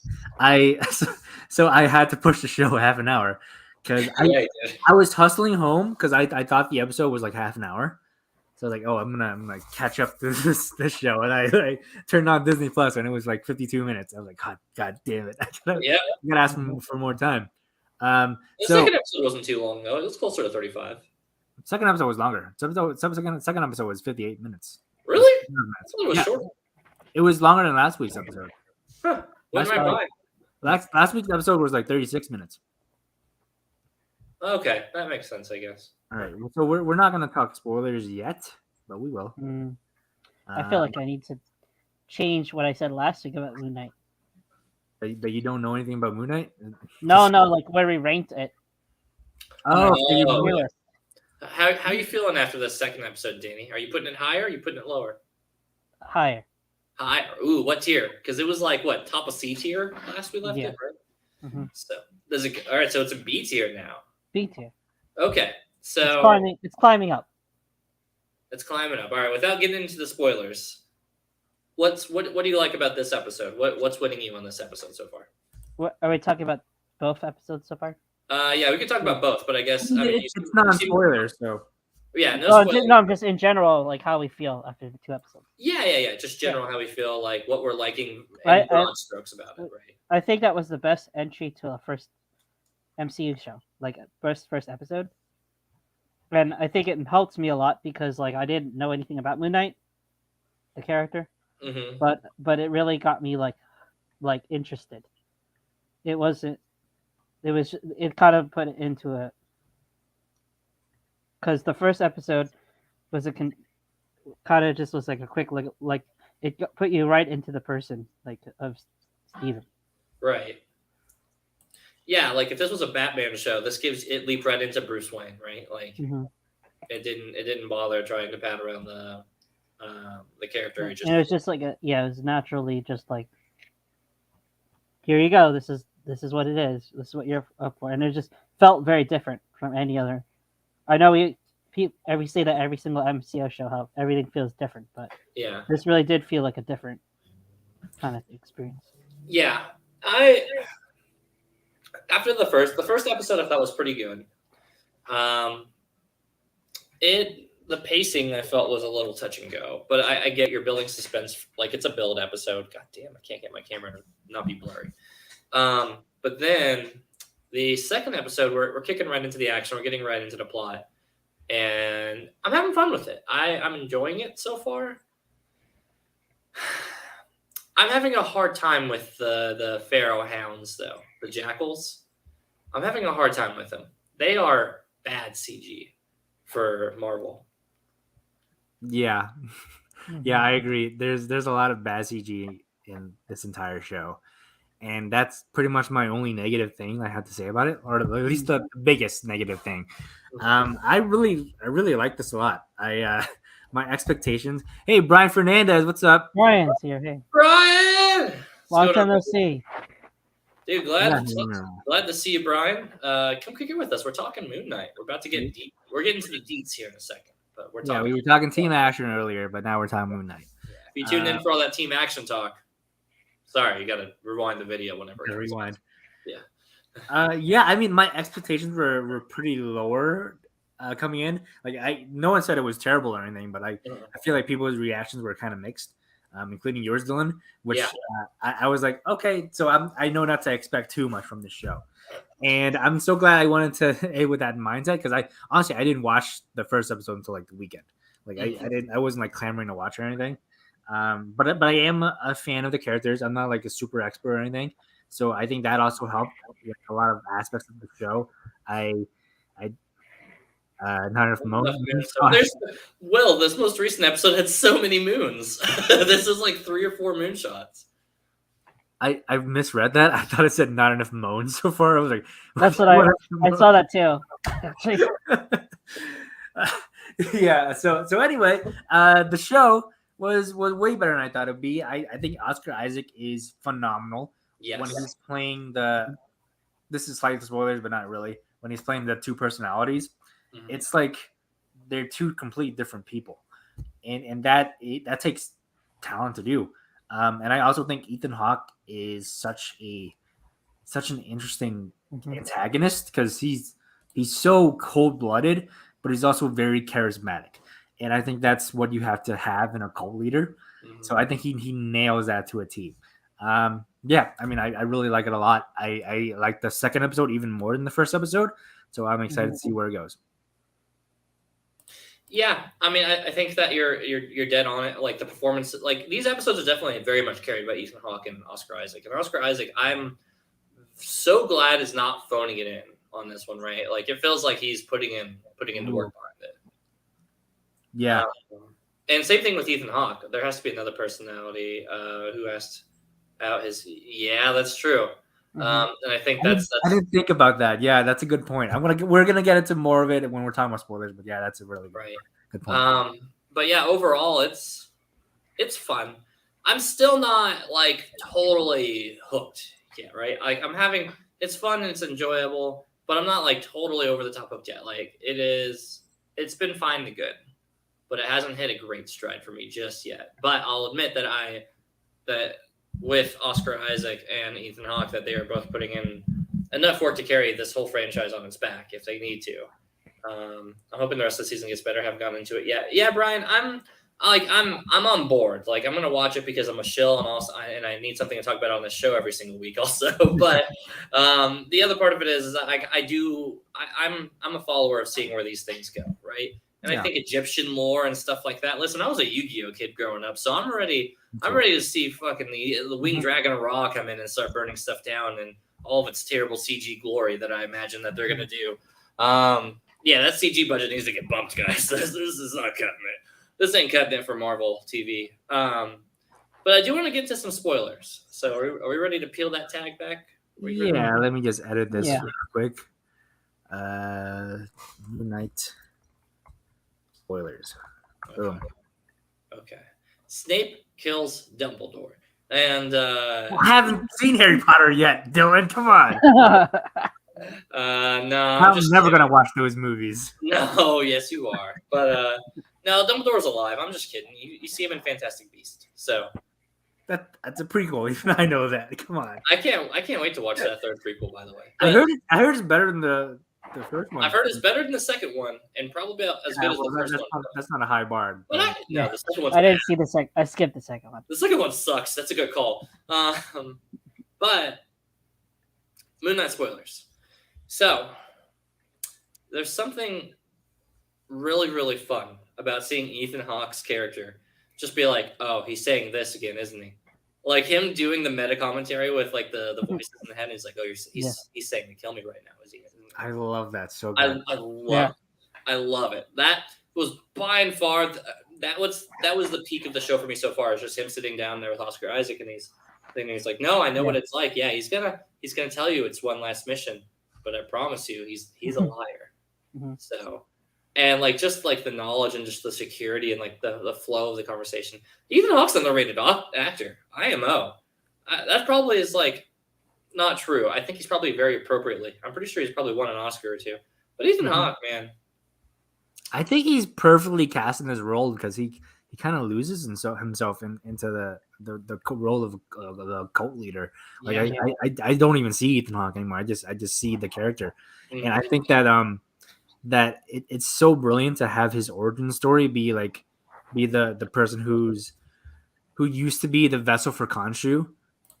So I had to push the show half an hour because Yeah, you did. I was hustling home because I thought the episode was like half an hour. So I was like, oh, I'm gonna catch up to this show, and I turned on Disney Plus and it was like 52 minutes. I was like, God damn it! I gotta ask for more time. The second episode wasn't too long though; it was closer to 35. Second episode was longer. Second episode was 58 minutes. Really? I thought it was short. It was longer than last week's episode. Huh. Went right by. Last week's episode was like 36 minutes. Okay, that makes sense, I guess. All right, so we're not gonna talk spoilers yet, but we will. I feel like I need to change what I said last week about Moon Knight. That you don't know anything about Moon Knight? No, like where we ranked it. Oh, how you feeling after the second episode, Danny? Are you putting it higher? Or are you putting it lower? Higher. Higher. Ooh, what tier? Because it was like what, top of C tier last we left it, right? Mm-hmm. So does it? All right, so it's a B tier now. B tier. Okay, so it's climbing up. It's climbing up. All right, without getting into the spoilers, what do you like about this episode? What's winning you on this episode so far? What are we talking about? Both episodes so far? Yeah, we can talk about both, but I guess it's not on spoilers, so yeah, no spoilers. No, just in general, like how we feel after the 2 episodes. Yeah. Just general how we feel, like what we're liking, and broad strokes about it, right? I think that was the best entry to a first MCU show, like first episode, and I think it helped me a lot because like I didn't know anything about Moon Knight, the character, but it really got me like interested. It kind of put it into a, because the first episode was kind of just was like a quick like it put you right into the person like of Steven. Right. Yeah, like if this was a Batman show, this leaped right into Bruce Wayne, right? Like it didn't bother trying to pat around the character. It was just like it was naturally just like, here you go. This is what it is. This is what you're up for, and it just felt very different from any other. I know we say that every single MCO show, how everything feels different, but yeah, this really did feel like a different kind of experience. Yeah, after the first episode, I thought was pretty good. The pacing I felt was a little touch and go, but I get your building suspense, like it's a build episode. God damn, I can't get my camera to not be blurry. But then the second episode, we're kicking right into the action. We're getting right into the plot, and I'm having fun with it. I'm enjoying it so far. I'm having a hard time with the Pharaoh Hounds, though. The Jackals. I'm having a hard time with them. They are bad CG for Marvel. Yeah. Yeah, I agree. There's a lot of bad CG in this entire show. And that's pretty much my only negative thing I have to say about it, or at least the biggest negative thing. I really like this a lot. My expectations. Hey, Brian Fernandez, what's up? Brian's here. Hey, Brian. Long time no see. Dude, glad to see you, Brian. Come kick it with us. We're talking Moon Knight. We're about to get deep. We're getting to the deets here in a second, but we're talking. Yeah, we were talking Team Action earlier, but now we're talking Moon Knight. Yeah. If you tuned in for all that Team Action talk, sorry, you got to rewind the video whenever. Rewind. Yeah. Yeah. I mean, my expectations were pretty lower coming in. Like, no one said it was terrible or anything, but I feel like people's reactions were kind of mixed, including yours, Dylan. Which I was like, okay, so I know not to expect too much from this show, and I'm so glad I went into with that mindset because I didn't watch the first episode until like the weekend. Like I wasn't like clamoring to watch or anything. But I am a fan of the characters. I'm not like a super expert or anything, so I think that also helped with a lot of aspects of the show. Not enough moons. This most recent episode had so many moons. This is like 3 or 4 moonshots. I misread that. I thought it said not enough moans so far. I was like, That's what I saw that too. Actually, yeah. So anyway, the show was way better than I thought it'd be. I think Oscar Isaac is phenomenal Yes. when he's playing the. This is slight spoilers, but not really. When he's playing the two personalities, it's like they're two complete different people, and that takes talent to do. And I also think Ethan Hawke is such an interesting antagonist because he's so cold blooded, but he's also very charismatic, and I think that's what you have to have in a cult leader. So I think he nails that to a T. Yeah, I mean, I really like it a lot. I like the second episode even more than the first episode, so I'm excited to see where it goes. Yeah, I mean, I think that you're dead on it. Like the performance, like these episodes are definitely very much carried by Ethan Hawke and Oscar Isaac. And Oscar Isaac, I'm so glad is not phoning it in on this one, right? Like it feels like he's putting in the work behind it. Yeah. And same thing with Ethan Hawke. There has to be another personality who asked out his. Yeah, that's true. And I think that's. I didn't think about that. Yeah, that's a good point. We're gonna get into more of it when we're talking about spoilers. But yeah, that's a really good point. But yeah, overall, it's fun. I'm still not like totally hooked yet, right? Like it's fun and it's enjoyable, but I'm not like totally over the top hooked yet. Like it's been fine to good, but it hasn't hit a great stride for me just yet. But I'll admit that with Oscar Isaac and Ethan Hawke, that they are both putting in enough work to carry this whole franchise on its back if they need to. I'm hoping the rest of the season gets better. I haven't gotten into it yet. Yeah, Brian, I'm on board. Like I'm gonna watch it because I'm a shill and also I need something to talk about on this show every single week also. But the other part of it is I'm a follower of seeing where these things go, right? And I think Egyptian lore and stuff like that. Listen, I was a Yu-Gi-Oh kid growing up, so I'm ready to see fucking the winged dragon of Ra come in and start burning stuff down and all of its terrible CG glory that I imagine that they're gonna do. Yeah, that CG budget needs to get bumped, guys. This is not cutting it. This ain't cutting it for Marvel TV. But I do want to get to some spoilers. So are we ready to peel that tag back? Yeah, let me just edit this real quick. Midnight spoilers. Boom. Okay. Snape kills Dumbledore. And I haven't seen Harry Potter yet, Dylan. Come on. No, I'm never gonna watch those movies. No, yes, you are. But no, Dumbledore's alive. I'm just kidding. You see him in Fantastic Beasts. So that's a prequel. Even I know that. Come on. I can't wait to watch that third prequel. By the way, I heard it's better than the first one. I've heard it's better than the second one, and probably as good as the first one. That's not a high bar. The second one's I didn't see the second. I skipped the second one. The second one sucks. That's a good call. But Moon Knight spoilers. So there's something really, really fun about seeing Ethan Hawke's character just be like, oh, he's saying this again, isn't he? Like him doing the meta commentary with like the voices in the head. He's like, oh, he's saying to kill me right now, is he? I love that so good. I love it. That was by and far that was the peak of the show for me so far. It's just him sitting down there with Oscar Isaac and he's like, no, I know what it's like. Yeah, he's gonna tell you it's one last mission, but I promise you, he's a liar. So, and like just like the knowledge and just the security and like the flow of the conversation. Ethan Hawke's an underrated actor. IMO. That probably is like not true. I think he's probably very appropriately. I'm pretty sure he's probably won an Oscar or two. But Ethan Hawke, man, I think he's perfectly cast in his role because he kind of loses himself into the role of the cult leader. Like I don't even see Ethan Hawke anymore. I just see the character, and I think that it's so brilliant to have his origin story be the person who used to be the vessel for Khonshu,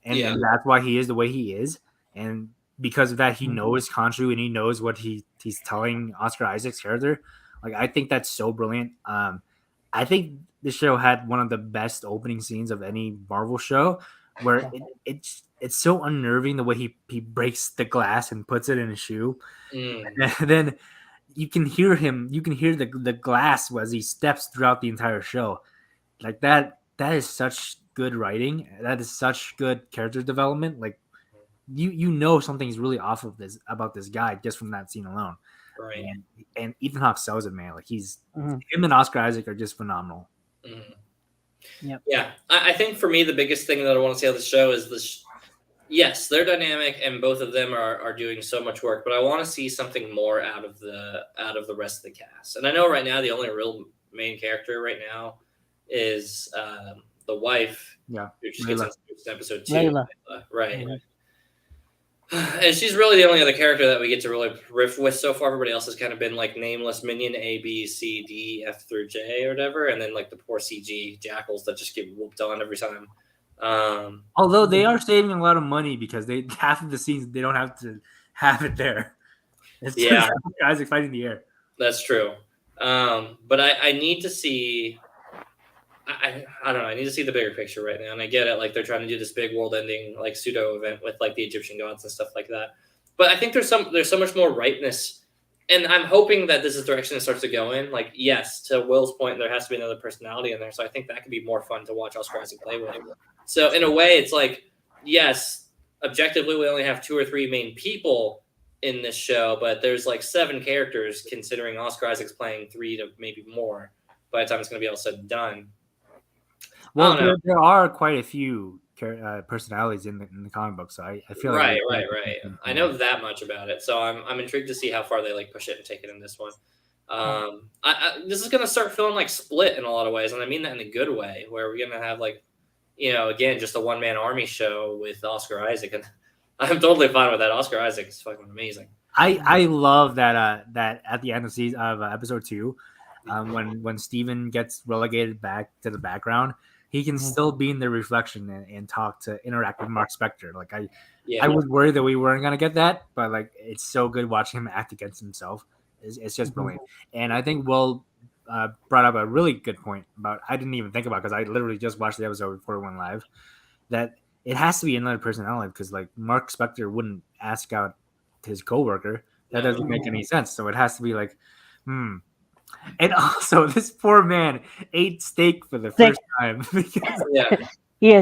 and that's why he is the way he is, and because of that he knows Khonshu and he knows what he's telling Oscar Isaac's character. Like I think that's so brilliant. I think the show had one of the best opening scenes of any Marvel show, where it's so unnerving the way he breaks the glass and puts it in his shoe, and then you can hear the glass as he steps throughout the entire show. Like that is such good writing. That is such good character development. Like you know something's really off of this about this guy just from that scene alone. Right. And Ethan Hawke sells it, man. Like he's Mhm. him and Oscar Isaac are just phenomenal. Mhm. Yep. Yeah, I think for me the biggest thing that I want to see on the show is this. Yes, they're dynamic, and both of them are doing so much work. But I want to see something more out of the rest of the cast. And I know right now the only real main character right now is the wife. Yeah, who just gets Layla. introduced in episode 2. Layla. Right. Mhm. And she's really the only other character that we get to really riff with so far. Everybody else has kind of been like nameless minion A, B, C, D, F through J or whatever, and then like the poor CG jackals that just get whooped on every time. Although they are saving a lot of money because they half of the scenes they don't have to have it there. It's just Yeah. Oscar Isaac fighting the air. That's true. But I need to see. I don't know. I need to see the bigger picture right now, and I get it. Like they're trying to do this big world-ending like pseudo event with like the Egyptian gods and stuff like that. But I think there's so much more ripeness, and I'm hoping that this is the direction it starts to go in. Like yes, to Will's point, there has to be another personality in there. So I think that could be more fun to watch Oscar Isaac play with. So in a way, it's like yes, objectively we only have 2 or 3 main people in this show, but there's like 7 characters considering Oscar Isaac's playing 3 to maybe more by the time it's going to be all said and done. Well, there are quite a few personalities in the comic book, so I feel right. like I know that much about it, so I'm intrigued to see how far they like push it and take it in this one. This is going to start feeling like Split in a lot of ways, and I mean that in a good way, where we're going to have like, again, just a one-man army show with Oscar Isaac, and I'm totally fine with that. Oscar Isaac is fucking amazing. I love that at the end of season of episode 2, when Steven gets relegated back to the background, he can still be in the reflection and interact with Mark Spector. Like I was worried that we weren't gonna get that, but like it's so good watching him act against himself. It's just brilliant. And I think Will brought up a really good point about I didn't even think about because I literally just watched the episode before it went live. That it has to be another personality because like Mark Spector wouldn't ask out his coworker. That doesn't make any sense. So it has to be like, And also, this poor man ate steak for the first time. He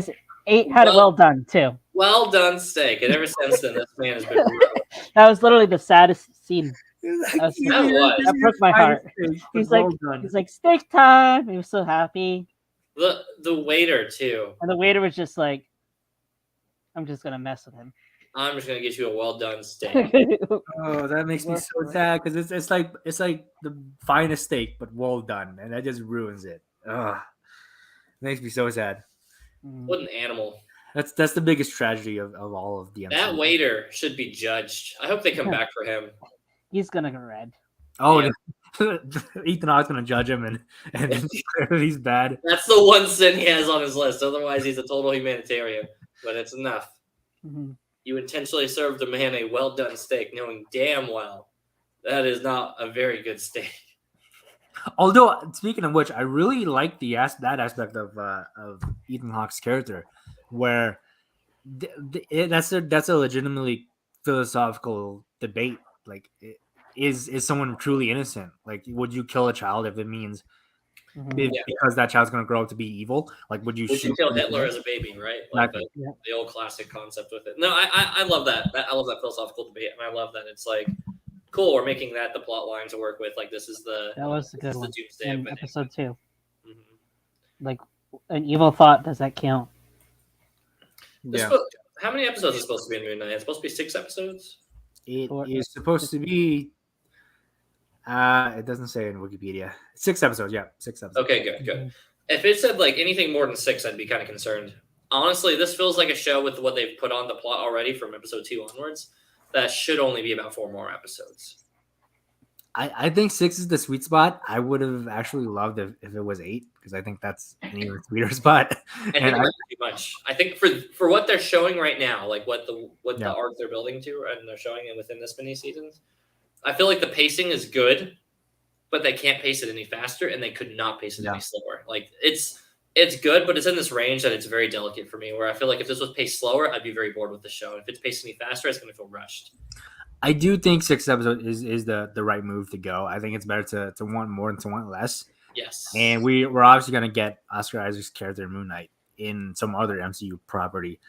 had it well done too. Well done steak. And ever since then, this man has been real. That was literally the saddest scene. That broke my heart. He's like steak time. He was so happy. The waiter too. And the waiter was just like, I'm just gonna mess with him. I'm just gonna get you a well done steak. Oh, that makes me so sad because it's like the finest steak, but well done, and that just ruins it. Ugh. It makes me so sad. What an animal! That's the biggest tragedy of all of the. That waiter should be judged. I hope they come back for him. He's gonna go red. Oh, yeah. Ethan Hawke's gonna judge him and he's bad. That's the one sin he has on his list. Otherwise, he's a total humanitarian. But it's enough. Mm-hmm. You intentionally served a man a well done steak, knowing damn well that is not a very good steak. Although, speaking of which, I really like that aspect of Ethan Hawke's character, where that's a legitimately philosophical debate. Like, is someone truly innocent? Like, would you kill a child if it means because that child's going to grow up to be evil? Like, would you kill Hitler as a baby? Right? Like the old classic concept with it. No, I love that. I love that philosophical debate, and I love that it's like. Cool, we're making that the plot line to work with. Like this is the good one. In episode 2. Mm-hmm. Like an evil thought, does that count? Yeah. How many episodes is supposed to be in Moon Knight? It's supposed to be 6 episodes. It is supposed to be. It doesn't say in Wikipedia. 6 episodes. Yeah, 6 episodes. Okay, good. If it said like anything more than 6, I'd be kind of concerned. Honestly, this feels like a show with what they've put on the plot already from episode 2 onwards. That should only be about 4 more episodes. I think 6 is the sweet spot. I would have actually loved if it was 8 because I think that's an even sweeter spot. I think for what they're showing right now, like what the arc they're building to, and they're showing it within this mini seasons, I feel like the pacing is good, but they can't pace it any faster, and they could not pace it any slower. Like it's good, but it's in this range that it's very delicate for me. Where I feel like if this was paced slower, I'd be very bored with the show. If it's paced any faster, it's going to feel rushed. I do think 6 episodes is the right move to go. I think it's better to want more than to want less. Yes. And we're obviously going to get Oscar Isaac's character in Moon Knight in some other MCU property.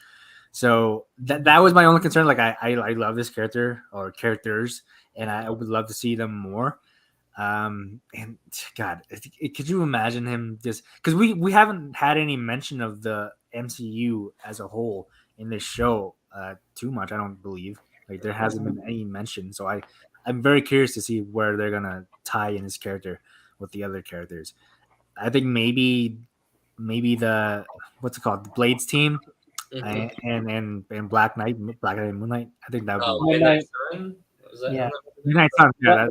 So that was my only concern. Like I love this character or characters, and I would love to see them more. And God, could you imagine him just because we haven't had any mention of the MCU as a whole in this show too much. I don't believe like there hasn't been any mention. So I'm very curious to see where they're gonna tie in his character with the other characters. I think maybe the what's it called, the Blades team, and Black Knight and Moon Knight. I think that would be Oh, Midnight. Was that Yeah. Midnight Sun. Yeah,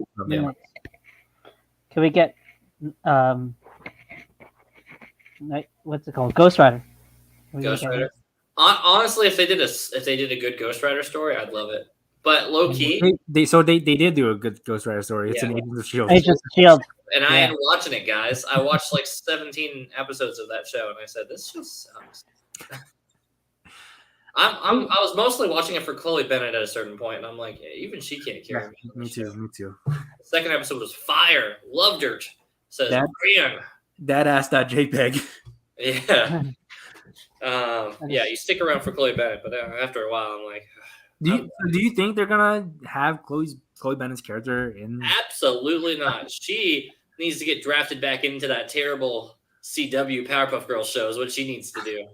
Can we get what's it called? Ghost Rider. Can we Ghost get Rider. Honestly, if they did a good Ghost Rider story, I'd love it. But low key, they did do a good Ghost Rider story. It's Yeah. an Agents of Shield. Agents of Shield. and I Yeah. ain't watching it, guys. I watched like 17 episodes of that show, and I said, "This just sucks." I was mostly watching it for Chloe Bennett at a certain point, and I'm like, yeah, even she can't carry me. Me too. The second episode was fire. Loved her. Says That- Brian. That ass.jpg. Yeah. Yeah, you stick around for Chloe Bennett, but after a while, I'm like, Do you think they're gonna have Chloe Bennett's character in? absolutely not. She needs to get drafted back into that terrible CW Powerpuff Girls show is what she needs to do.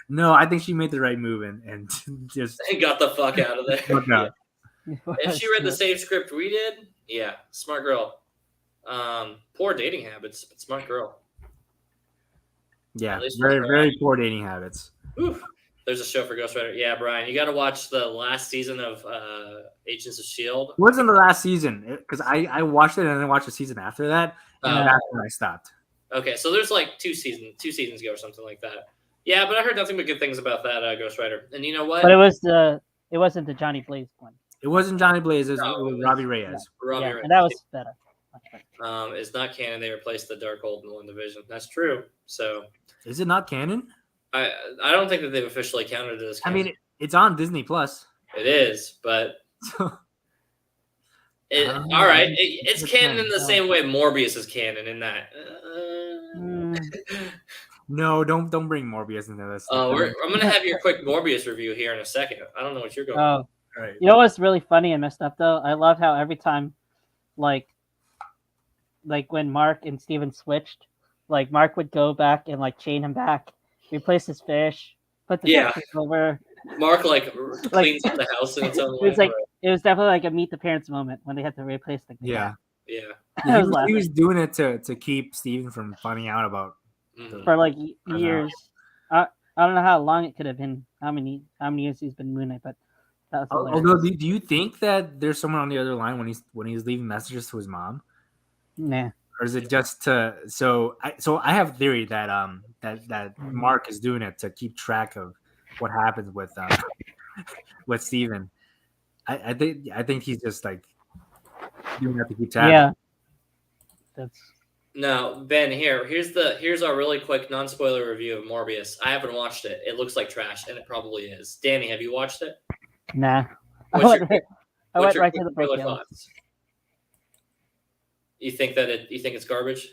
No, I think she made the right move and just And got the fuck out of there. fuck out. If she read the same script we did, yeah, smart girl. Poor dating habits, but smart girl. Yeah, At least very for her. very poor dating habits. Oof. There's a show for Ghost Rider. Yeah, Brian, you got to watch the last season of Agents of S.H.I.E.L.D. It wasn't the last season because I watched it and then watched the season after that, and Oh. that's when I stopped. Okay, so there's like two seasons ago or something like that. Yeah, but I heard nothing but good things about that Ghost Rider. And you know what? But it wasn't the Johnny Blaze one. It wasn't Johnny Blaze, it was, No, it was it was- Robbie Reyes. Robbie Yeah, Reyes. and that was better. Much better. It's not canon. They replaced the Darkhold in WandaVision. That's true. So Is it not canon? I don't think that they've officially counted it as I canon. mean, it's on Disney Plus. It is, but So, all right. It's It's canon in canon. the same way Morbius is canon in that. no, don't bring Morbius into this. I'm gonna have your quick Morbius review here in a second. I don't know what you're going. Oh, Right. you know what's really funny and messed up though? I love how every time, like when Mark and Steven switched, like Mark would go back and like chain him back, replace his fish, put the Yeah. fish over. Mark cleans up the house in its own way. It was like it was definitely like a meet the parents moment when they had to replace the Yeah. yeah. I was He laughing was doing it to keep Steven from finding out about. Mhm. for like know. years. I don't know how long it could have been, how many years he's been Moon Knight, but that was hilarious. Although, do you think that there's someone on the other line when he's leaving messages to his mom, Nah. or is it just to? So I have a theory that that Mark is doing it to keep track of what happens with with Steven. I think he's just like doing that to keep track. Yeah. That's Now, Ben, here's our really quick non-spoiler review of Morbius. I haven't watched it. It looks like trash, and it probably is. Danny, have you watched it? nah. I What's went your- right to the spoiler breakdown. thoughts? You think it's garbage?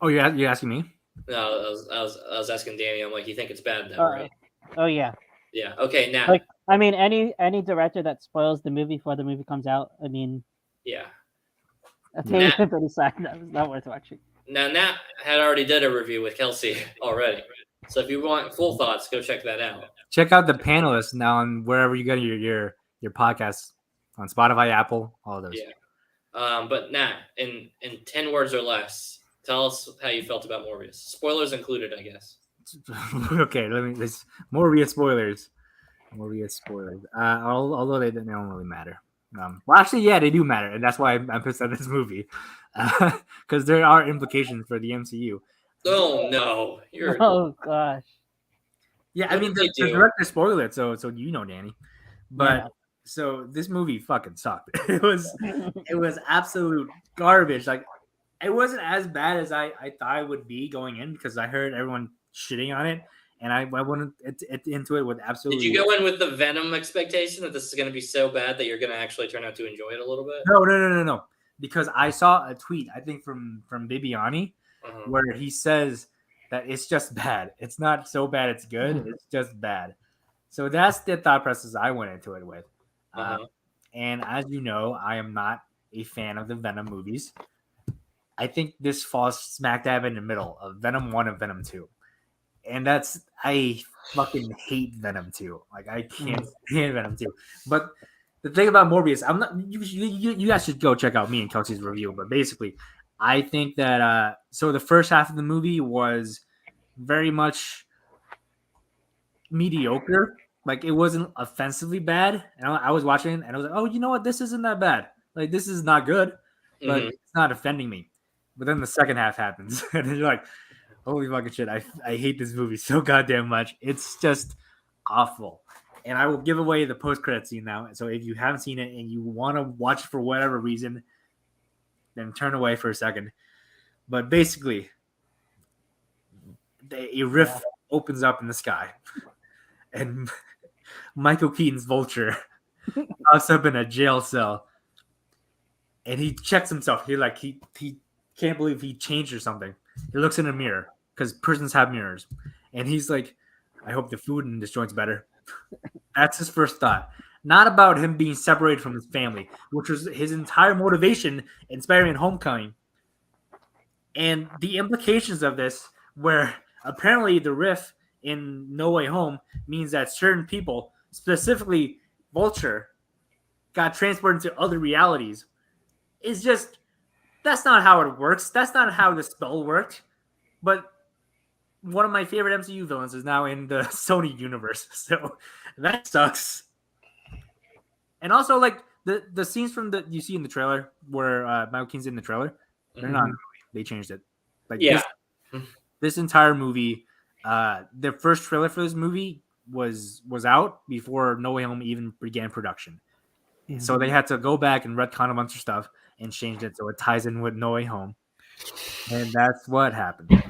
Oh, you're asking me? No, I was asking Danny. I'm like, you think it's bad though, Uh, right? Oh yeah. Yeah. Okay. Now, Like, I mean, any director that spoils the movie before the movie comes out, I mean, yeah. that's pretty sad. That was not worth watching. Now, Nat had already did a review with Kelsey already. So if you want full thoughts, go check that out. Check out the panelists now on wherever you get your podcasts on Spotify, Apple, all those. Yeah. But Nat, in 10 words or less, tell us how you felt about Morbius. Spoilers included, I guess. Okay, let's Morbius spoilers. Morbius spoilers. Although they don't really matter. Well, actually, yeah, they do matter, and that's why I'm pissed at this movie, because there are implications for the MCU. Oh no, you're Oh gosh. Yeah, I What mean did they the do? director spoiled it, so you know, Danny. But Yeah. so this movie fucking sucked. It was absolute garbage. Like it wasn't as bad as I thought it would be going in because I heard everyone shitting on it, and I went into it with absolutely. Did you go in with the Venom expectation that this is going to be so bad that you're going to actually turn out to enjoy it a little bit? No. Because I saw a tweet, I think from Bibiani, Uh-huh. where he says that it's just bad. It's not so bad it's good. It's just bad. So that's the thought process I went into it with. And as you know, I am not a fan of the Venom movies. I think this falls smack dab in the middle of Venom 1 and Venom 2. And I fucking hate Venom 2. Like, I can't stand Venom 2. But the thing about Morbius, I'm not. You guys should go check out me and Kelsey's review. But basically, I think that so the first half of the movie was very much mediocre. Like, it wasn't offensively bad. And I was watching it and I was like, oh, you know what? This isn't that bad. Like, this is not good, but it's not offending me. But then the second half happens, and then you're like, holy fucking shit! I hate this movie so goddamn much. It's just awful. And I will give away the post-credit scene now. So if you haven't seen it and you want to watch it for whatever reason, then turn away for a second. But basically, a rift opens up in the sky, and Michael Keaton's Vulture pops up in a jail cell, and he checks himself. He can't believe he changed or something. He looks in a mirror because prisons have mirrors, and he's like, I hope the food in this joint's better. That's his first thought. Not about him being separated from his family, which was his entire motivation in Spider-Man Homecoming. And the implications of this, where apparently the rift in No Way Home means that certain people, specifically Vulture, got transported into other realities, is just, that's not how it works. That's not how the spell worked. But one of my favorite MCU villains is now in the Sony universe. So that sucks. And also, like, the scenes from you see in the trailer where Michael Keaton's in the trailer, they're not in the movie. They changed it. Like, this entire movie, the first trailer for this movie was out before No Way Home even began production. Yeah. So they had to go back and retcon a bunch of stuff and change it so it ties in with No Way Home. And that's what happened.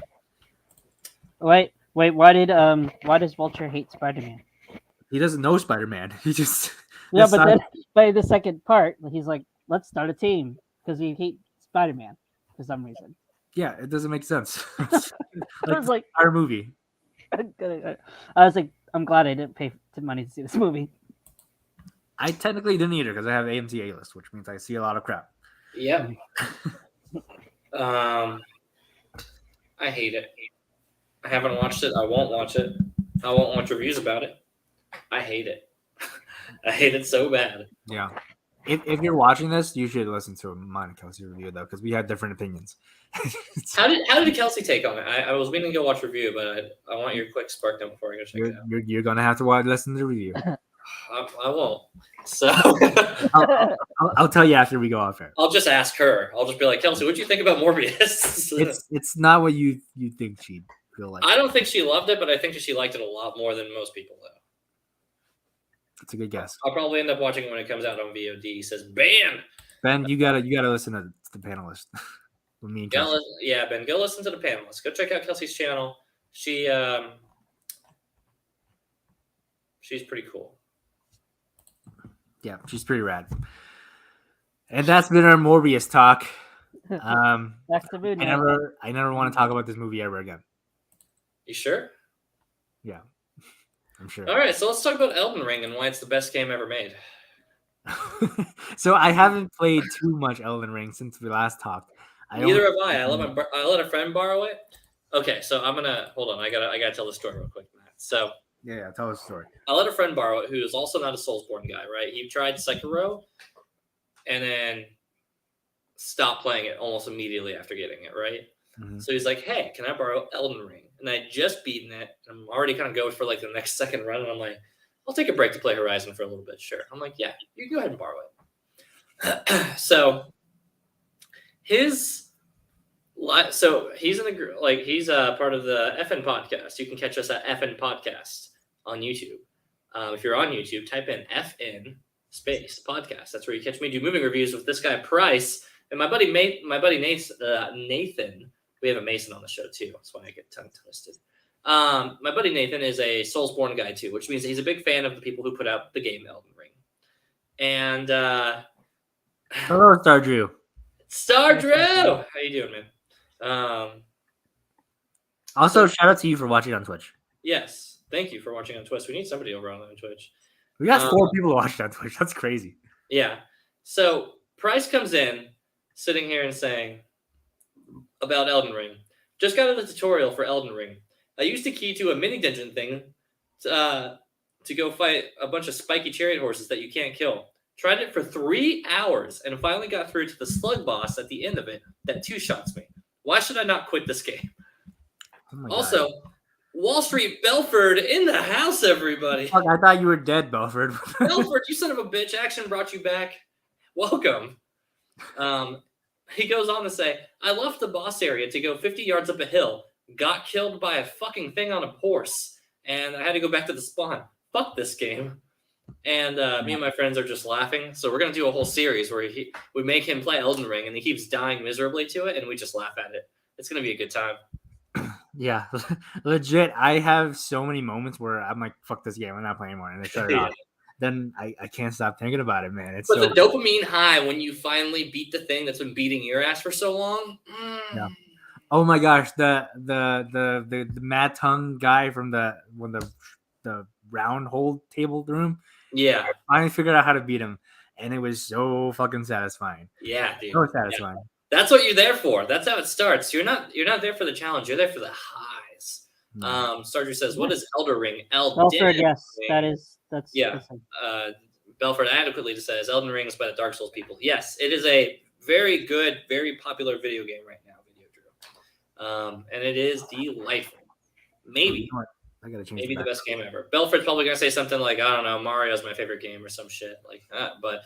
Wait, why does Vulture hate Spider-Man? He doesn't know Spider-Man. He just but then by the second part, he's like, let's start a team because we hate Spider-Man for some reason. Yeah, it doesn't make sense. I was like, our movie. I was like, I'm glad I didn't pay money to see this movie. I technically didn't either because I have AMC A-list, which means I see a lot of crap. Yep. I hate it. I haven't watched it. I won't watch it. I won't watch reviews about it. I hate it. I hate it so bad. Yeah. If you're watching this, you should listen to mine and Kelsey review though, because we have different opinions. How did Kelsey take on it? I was meaning to go watch review, but I want your quick spark note before I go check it out. You're gonna have to listen to the review. I won't. So I'll tell you after we go off air. I'll just ask her. I'll just be like, Kelsey, what'd you think about Morbius? It's not what you think she'd feel like. I don't think she loved it, but I think she liked it a lot more than most people though. That's a good guess. I'll probably end up watching it when it comes out on VOD. He says, "Ban." Ben, you gotta listen to the panelist. With me and Kelsey. Ben, go listen to the panelist. Go check out Kelsey's channel. She's pretty cool. Yeah, she's pretty rad. And that's been our Morbius talk. That's the mood. I never want to talk about this movie ever again. You sure? Yeah, I'm sure. All right, so let's talk about Elden Ring and why it's the best game ever made. So I haven't played too much Elden Ring since we last talked. Neither have I. I let a friend borrow it. Okay, so I'm gonna hold on. I gotta tell the story real quick, Matt. So yeah, tell us the story. I let a friend borrow it, who is also not a Soulsborne guy, right? He tried Sekiro, and then stopped playing it almost immediately after getting it, right? Mm-hmm. So he's like, "Hey, can I borrow Elden Ring?" And I just beaten it, and I'm already kind of going for like the next second run, and I'm like, "I'll take a break to play Horizon for a little bit." Sure. I'm like, "Yeah, you go ahead and borrow it." So he's in the group, like he's part of the FN podcast. You can catch us at FN podcast on YouTube. If you're on YouTube, type in FN space podcast. That's where you catch me do moving reviews with this guy Price and my buddy Nathan. We have a Mason on the show too. That's why I get tongue twisted. My buddy Nathan is a Soulsborne guy too, which means that he's a big fan of the people who put out the game Elden Ring. And hello, Star Drew. Star Drew, how you doing, man? Also, shout out to you for watching on Twitch. Yes, thank you for watching on Twitch. We need somebody over on Twitch. We got 4 people watching on Twitch. That's crazy. Yeah. So Price comes in, sitting here and saying about Elden Ring. Just got the tutorial for Elden Ring. I used a key to a mini dungeon thing to go fight a bunch of spiky chariot horses that you can't kill. Tried it for 3 hours and finally got through to the slug boss at the end of it that 2-shots me. Why should I not quit this game? Oh Also, Wall Street Belford in the house, everybody. Fuck, I thought you were dead, Belford. Belford, you son of a bitch. Action brought you back. Welcome. He goes on to say, I left the boss area to go 50 yards up a hill, got killed by a fucking thing on a horse, and I had to go back to the spawn. Fuck this game. And me and my friends are just laughing. So we're going to do a whole series where we make him play Elden Ring, and he keeps dying miserably to it, and we just laugh at it. It's going to be a good time. Yeah, legit. I have so many moments where I'm like, fuck this game. I'm not playing anymore. And I shut it off. Then I can't stop thinking about it, man. It's but so the dopamine high when you finally beat the thing that's been beating your ass for so long. Yeah. Oh my gosh, the mad tongue guy from the round hole table room. Yeah. I finally figured out how to beat him, and it was so fucking satisfying. Yeah, dude. So satisfying. Yeah. That's what you're there for. That's how it starts. You're not there for the challenge. You're there for the highs. Starger says, "What is Elder Ring?" Belford, yes, that's yeah. Belford adequately says Elden Ring is by the Dark Souls people. Yes, it is a very good, very popular video game right now. Video Drew, and it is delightful. Maybe I gotta change. Maybe the best game ever. Belford's probably gonna say something like, I don't know, Mario's my favorite game or some shit like that. But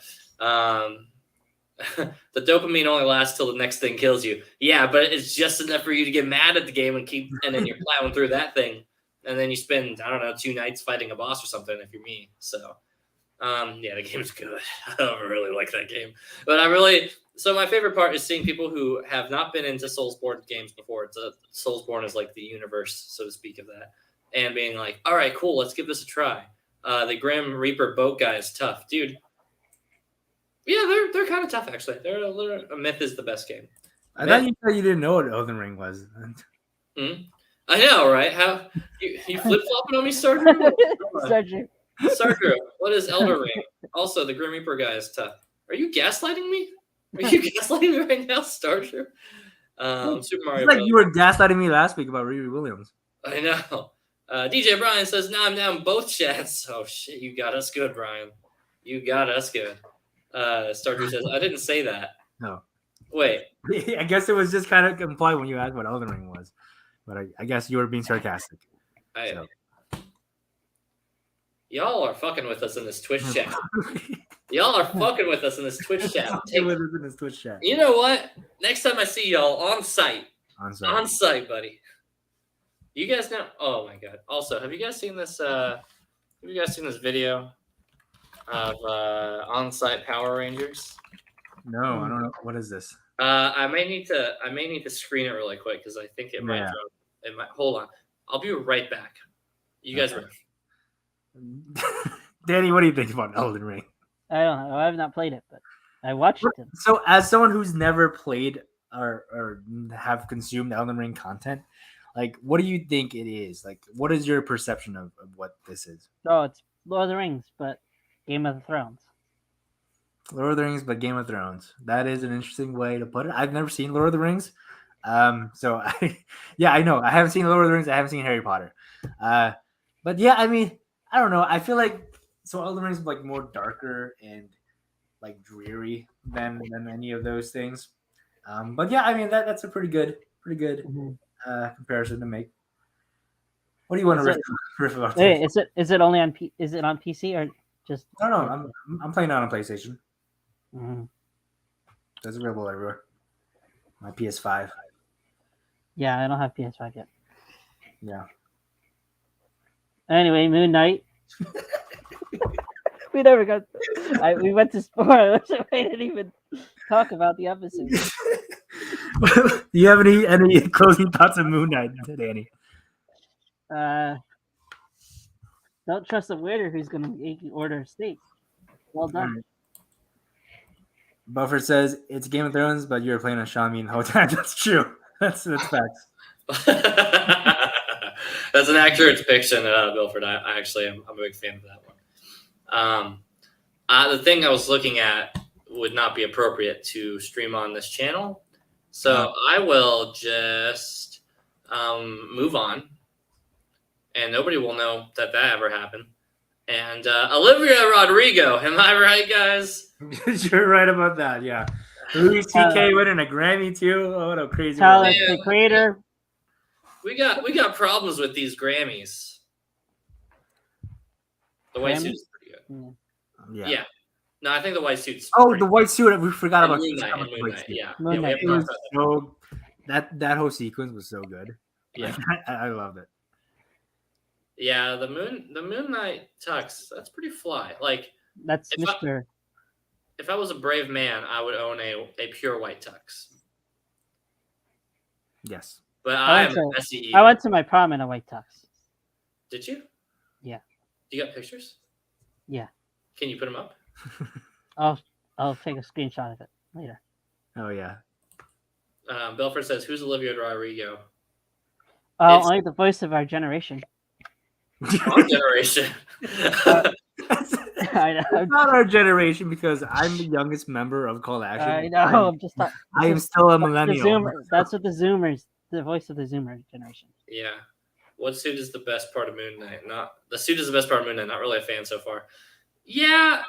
the dopamine only lasts till the next thing kills you. Yeah, but it's just enough for you to get mad at the game and then you're plowing through that thing, and then you spend 2 nights fighting a boss or something if you're me. So, yeah, the game's good. I don't really like that game, but so my favorite part is seeing people who have not been into Soulsborne games before. Soulsborne is like the universe, so to speak, of that, and being like, all right, cool, let's give this a try. The Grim Reaper boat guy is tough, dude. Yeah, they're kind of tough, actually. A Myth is the best game. I thought you said you didn't know what Elden Ring was. I know, right? How you flip flopping on me, Starter? Starter, what is Elden Ring? Also, the Grim Reaper guy is tough. Are you gaslighting me? Are you gaslighting me right now, Starter? Super Mario. It's like you were gaslighting me last week about Riri Williams. I know. DJ Brian says, "No, I'm down both chats." Oh shit, you got us good, Brian. You got us good. Starter says, "I didn't say that." No. Wait. I guess it was just kind of implied when you asked what Elden Ring was, but I guess you were being sarcastic. Y'all are fucking with us in this Twitch chat. Y'all are fucking with us in this Twitch chat. You know what? Next time I see y'all on site, buddy. You guys know? Oh my god! Also, have you guys seen this? Video of on-site Power Rangers? No, I don't know. What is this? I may need to screen it really quick because I think it might drop. It might. Hold on. I'll be right back. You guys ready? Danny, what do you think about Elden Ring? I don't know. I have not played it, but I watched it. So, as someone who's never played or have consumed Elden Ring content, like, what do you think it is? Like, what is your perception of what this is? Oh, it's Lord of the Rings, but Game of Thrones. Lord of the Rings, but Game of Thrones. That is an interesting way to put it. I've never seen Lord of the Rings. So, I know. I haven't seen Lord of the Rings. I haven't seen Harry Potter. But yeah, I mean, I don't know. I feel like Elden Ring is like more darker and like dreary than any of those things. But yeah, I mean that's a pretty good comparison to make. What do you want to riff about? Wait, is it only on is it on PC or just? No, I'm playing it on a PlayStation. Mm-hmm. That's available everywhere. My PS5. Yeah, I don't have PS5 yet. Yeah. Anyway, Moon Knight. We never got. We went to spoilers. I didn't even talk about the episode. Do you have any closing thoughts on Moon Knight, Danny? Don't trust a waiter who's going to make you order steak. Well done. Right. Buffett says it's Game of Thrones, but you're playing on Xiaomi the whole time. That's true. That's facts. That's an accurate depiction, Milford. I actually am. I'm a big fan of that one. The thing I was looking at would not be appropriate to stream on this channel, so I will just move on, and nobody will know that ever happened. And Olivia Rodrigo, am I right, guys? You're right about that. Yeah, Louis C.K. winning a Grammy too. Oh, what a crazy Tyler, world. the creator. We got problems with these Grammys. The white Grammys? suit is pretty good. Yeah. No, I think the white suit's. Oh, pretty the white suit. We forgot and about Moon Knight. the And Moon white Knight. suit. Yeah. Moon Yeah, we Knight. haven't It was talked about so that whole sequence was so good. Yeah. I loved it. Yeah, the Moon Knight tux, that's pretty fly. Like, That's If I- Mr. if I was a brave man, I would own a pure white tux. Yes. But I I went am an to- SE. I went to my prom in a white tux. Did you? Yeah. You got pictures? Yeah. Can you put them up? I'll take a screenshot of it later. Oh yeah. Belford says, "Who's Olivia Rodrigo?" Oh, It's- only the voice of our generation. Our generation. I know. Not our generation because I'm the youngest member of Call to Action. I know. I'm just not. I am still a The millennial. Zoomer. That's what the Zoomers. The voice of the Zoomer generation. Yeah. What suit is the best part of Moon Knight? Not the suit is the best part of Moon Knight. Not really a fan so far. Yeah,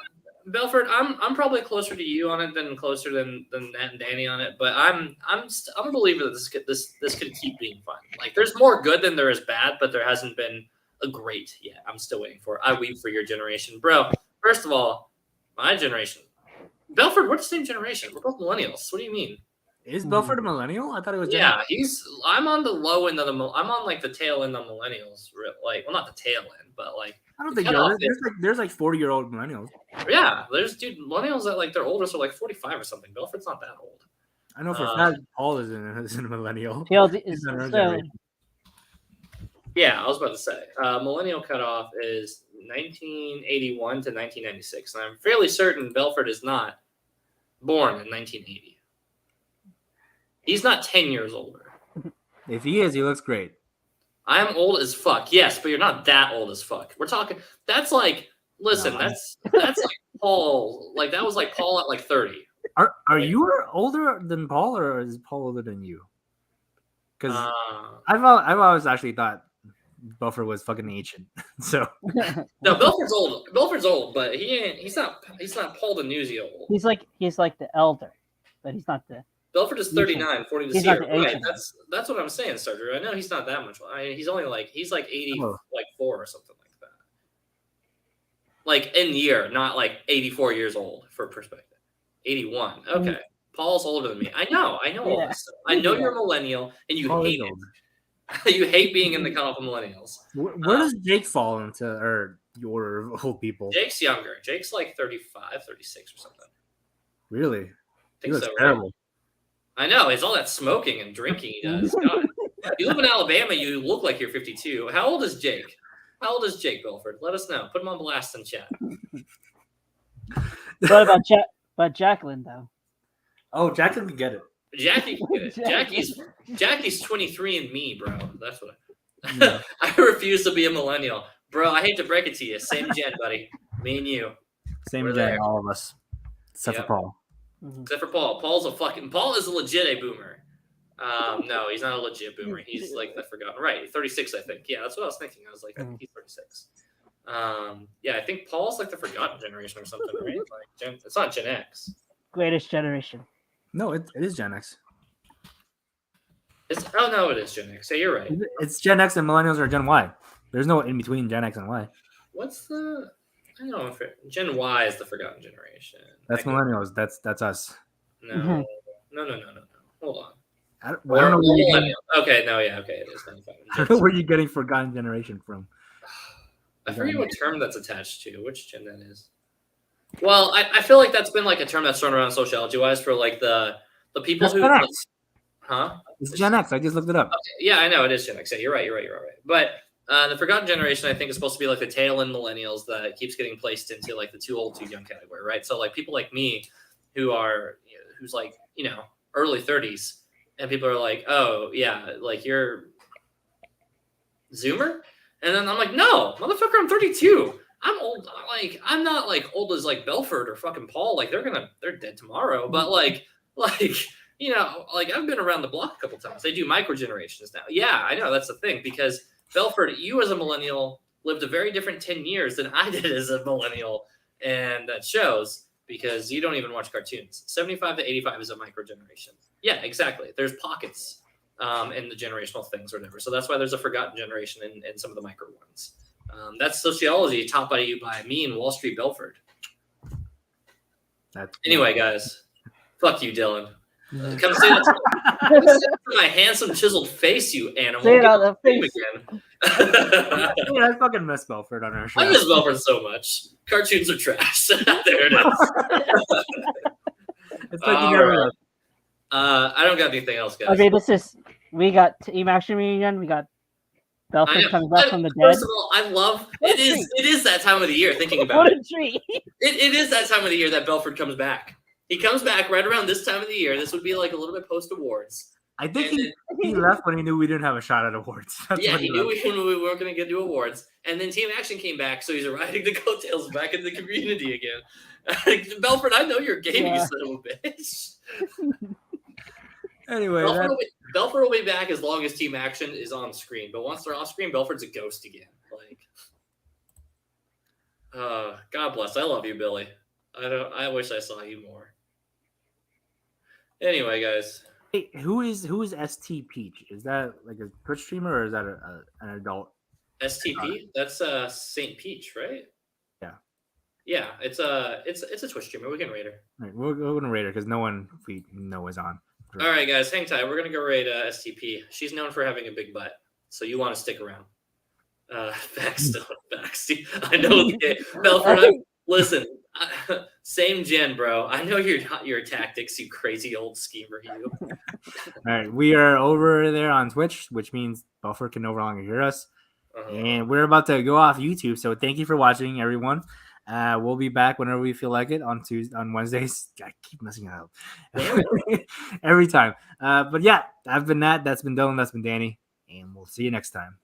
Belford, I'm probably closer to you on it than closer than Nat and Danny on it. But I'm a believer that this could keep being fun. Like there's more good than there is bad, but there hasn't been a great yet. I'm still waiting for it. I weep for your generation, bro. First of all, my generation. Belford, we're the same generation. We're both millennials. What do you mean? Is Belford a millennial? I thought it was. Yeah, I'm on the low end of I'm on like the tail end of millennials. Like, well, not the tail end, but like, I don't think cut you're. off There's like 40-year-old millennials. yeah, there's millennials that like their oldest are like 45 or something. Belford's not that old. I know for a fact Paul is a millennial. PLD He's is not our so. generation. Yeah, I was about to say millennial cutoff is 1981 to 1996, and I'm fairly certain Belford is not born in 1980. He's not 10 years older. If he is, he looks great. I'm old as fuck. Yes, but you're not that old as fuck. We're talking. That's like. Listen, No. that's like Paul. Like that was like Paul at like 30. Are you older than Paul, or is Paul older than you? Because I've always actually thought Belford was fucking ancient. So No, Belford's old. Belford's old, but he's not Paul the Newsy old. He's like the elder, but he's not the. Belford is 39, 40 this He's not year. the Right, ancient. that's what I'm saying, Sergio. I know he's not that much. He's only like 84 or something like that. Like in year, not like 84 years old for perspective. 81. Okay. Paul's older than me. I know all Yeah. this stuff. I know you're a millennial and you Paul is hate old. it. You hate being in the cutoff of millennials. Where does Jake fall into or your old people? Jake's younger. Jake's like 35, 36 or something. Really? I He think looks so. Right? terrible. I know. It's all that smoking and drinking he does. God. You live in Alabama, you look like you're 52. How old is Jake? How old is Jake Belford? Let us know. Put him on blast in chat. What about Jacqueline though? Oh, Jackson can get it. Jackie can get it. Jackie's 23 and me, bro. That's what Yeah. I refuse to be a millennial. Bro, I hate to break it to you. Same gen, buddy. Me and you. Same We're as there. all of us, except Yep. for Paul. Except for Paul. Paul is a legit a boomer. No, he's not a legit boomer. He's like the forgotten. Right, 36, I think. Yeah, that's what I was thinking. I was like, I think he's 36. Yeah, I think Paul's like the forgotten generation or something, right? Like it's not Gen X. Greatest generation. No, it is Gen X. Oh no, it is Gen X. Yeah, you're right. It's Gen X and millennials are Gen Y. There's no in between Gen X and Y. What's the? I don't know if Gen Y is the forgotten generation. That's millennials. That's us. No, Mhm. no. Hold on. I don't know where you're getting, Okay, no, yeah, okay, it is. I don't know where you're getting forgotten generation from. I forget what term that's attached to. Which gen that is. Well, I feel like that's been like a term that's thrown around sociology wise for like the people That's who. Gen X. Huh? It's Gen X. I just looked it up. Yeah, I know it is Gen X. Yeah, you're right. But the forgotten generation, I think, is supposed to be like the tail end millennials that keeps getting placed into like the too old, too young category, right? So like people like me, who's like early 30s, and people are like, oh yeah, like you're Zoomer? And then I'm like, no, motherfucker, I'm 32. I'm old. I'm not like old as like Belford or fucking Paul. Like they're dead tomorrow. But like I've been around the block a couple times. They do micro generations now. Yeah, I know that's the thing because Belford, you as a millennial lived a very different 10 years than I did as a millennial, and that shows because you don't even watch cartoons. 75 to 85 is a micro generation. Yeah, exactly. There's pockets in the generational things or whatever. So that's why there's a forgotten generation in some of the micro ones. That's sociology taught by me in Wall Street Belford. Anyway, guys, fuck you, Dylan. Come say that to my handsome chiseled face, you animal. Say it on the face Again. I fucking miss Belford on our show. I miss Belford so much. Cartoons are trash. There it is. It's like you never left. I don't got anything else, guys. Okay, we got Team Action reunion. We got Belford coming back from the dead. First of all, I love it. Is that time of the year? Thinking about What it, a treat! it is that time of the year that Belford comes back. He comes back right around this time of the year. This would be like a little bit post awards. I think he left when he knew we didn't have a shot at awards. Yeah, he knew we weren't going to get to awards. And then Team Action came back, so he's riding the coattails back in the community again. Belford, I know you're gaming, you son of a bitch. Anyway, Belford will be back as long as Team Action is on screen. But once they're off screen, Belford's a ghost again. God bless. I love you, Billy. I wish I saw you more. Anyway, guys. Hey, who is ST Peach? Is that like a Twitch streamer or is that an adult? STP? That's Saint Peach, right? Yeah. Yeah, it's a Twitch streamer. We can rate her. Right, we're going to rate her because no one we know is on. All right, guys, hang tight. We're gonna go rate STP. She's known for having a big butt, so you want to stick around. Facts. I know. Belford, listen. Same gen, bro. I know your tactics, you crazy old schemer. You. All right, we are over there on Twitch, which means Belford can no longer hear us, and we're about to go off YouTube. So thank you for watching, everyone. We'll be back whenever we feel like it on Wednesdays. I keep messing it up every time. But yeah, I've been Nat. That's been Dylan. That's been Danny, and we'll see you next time.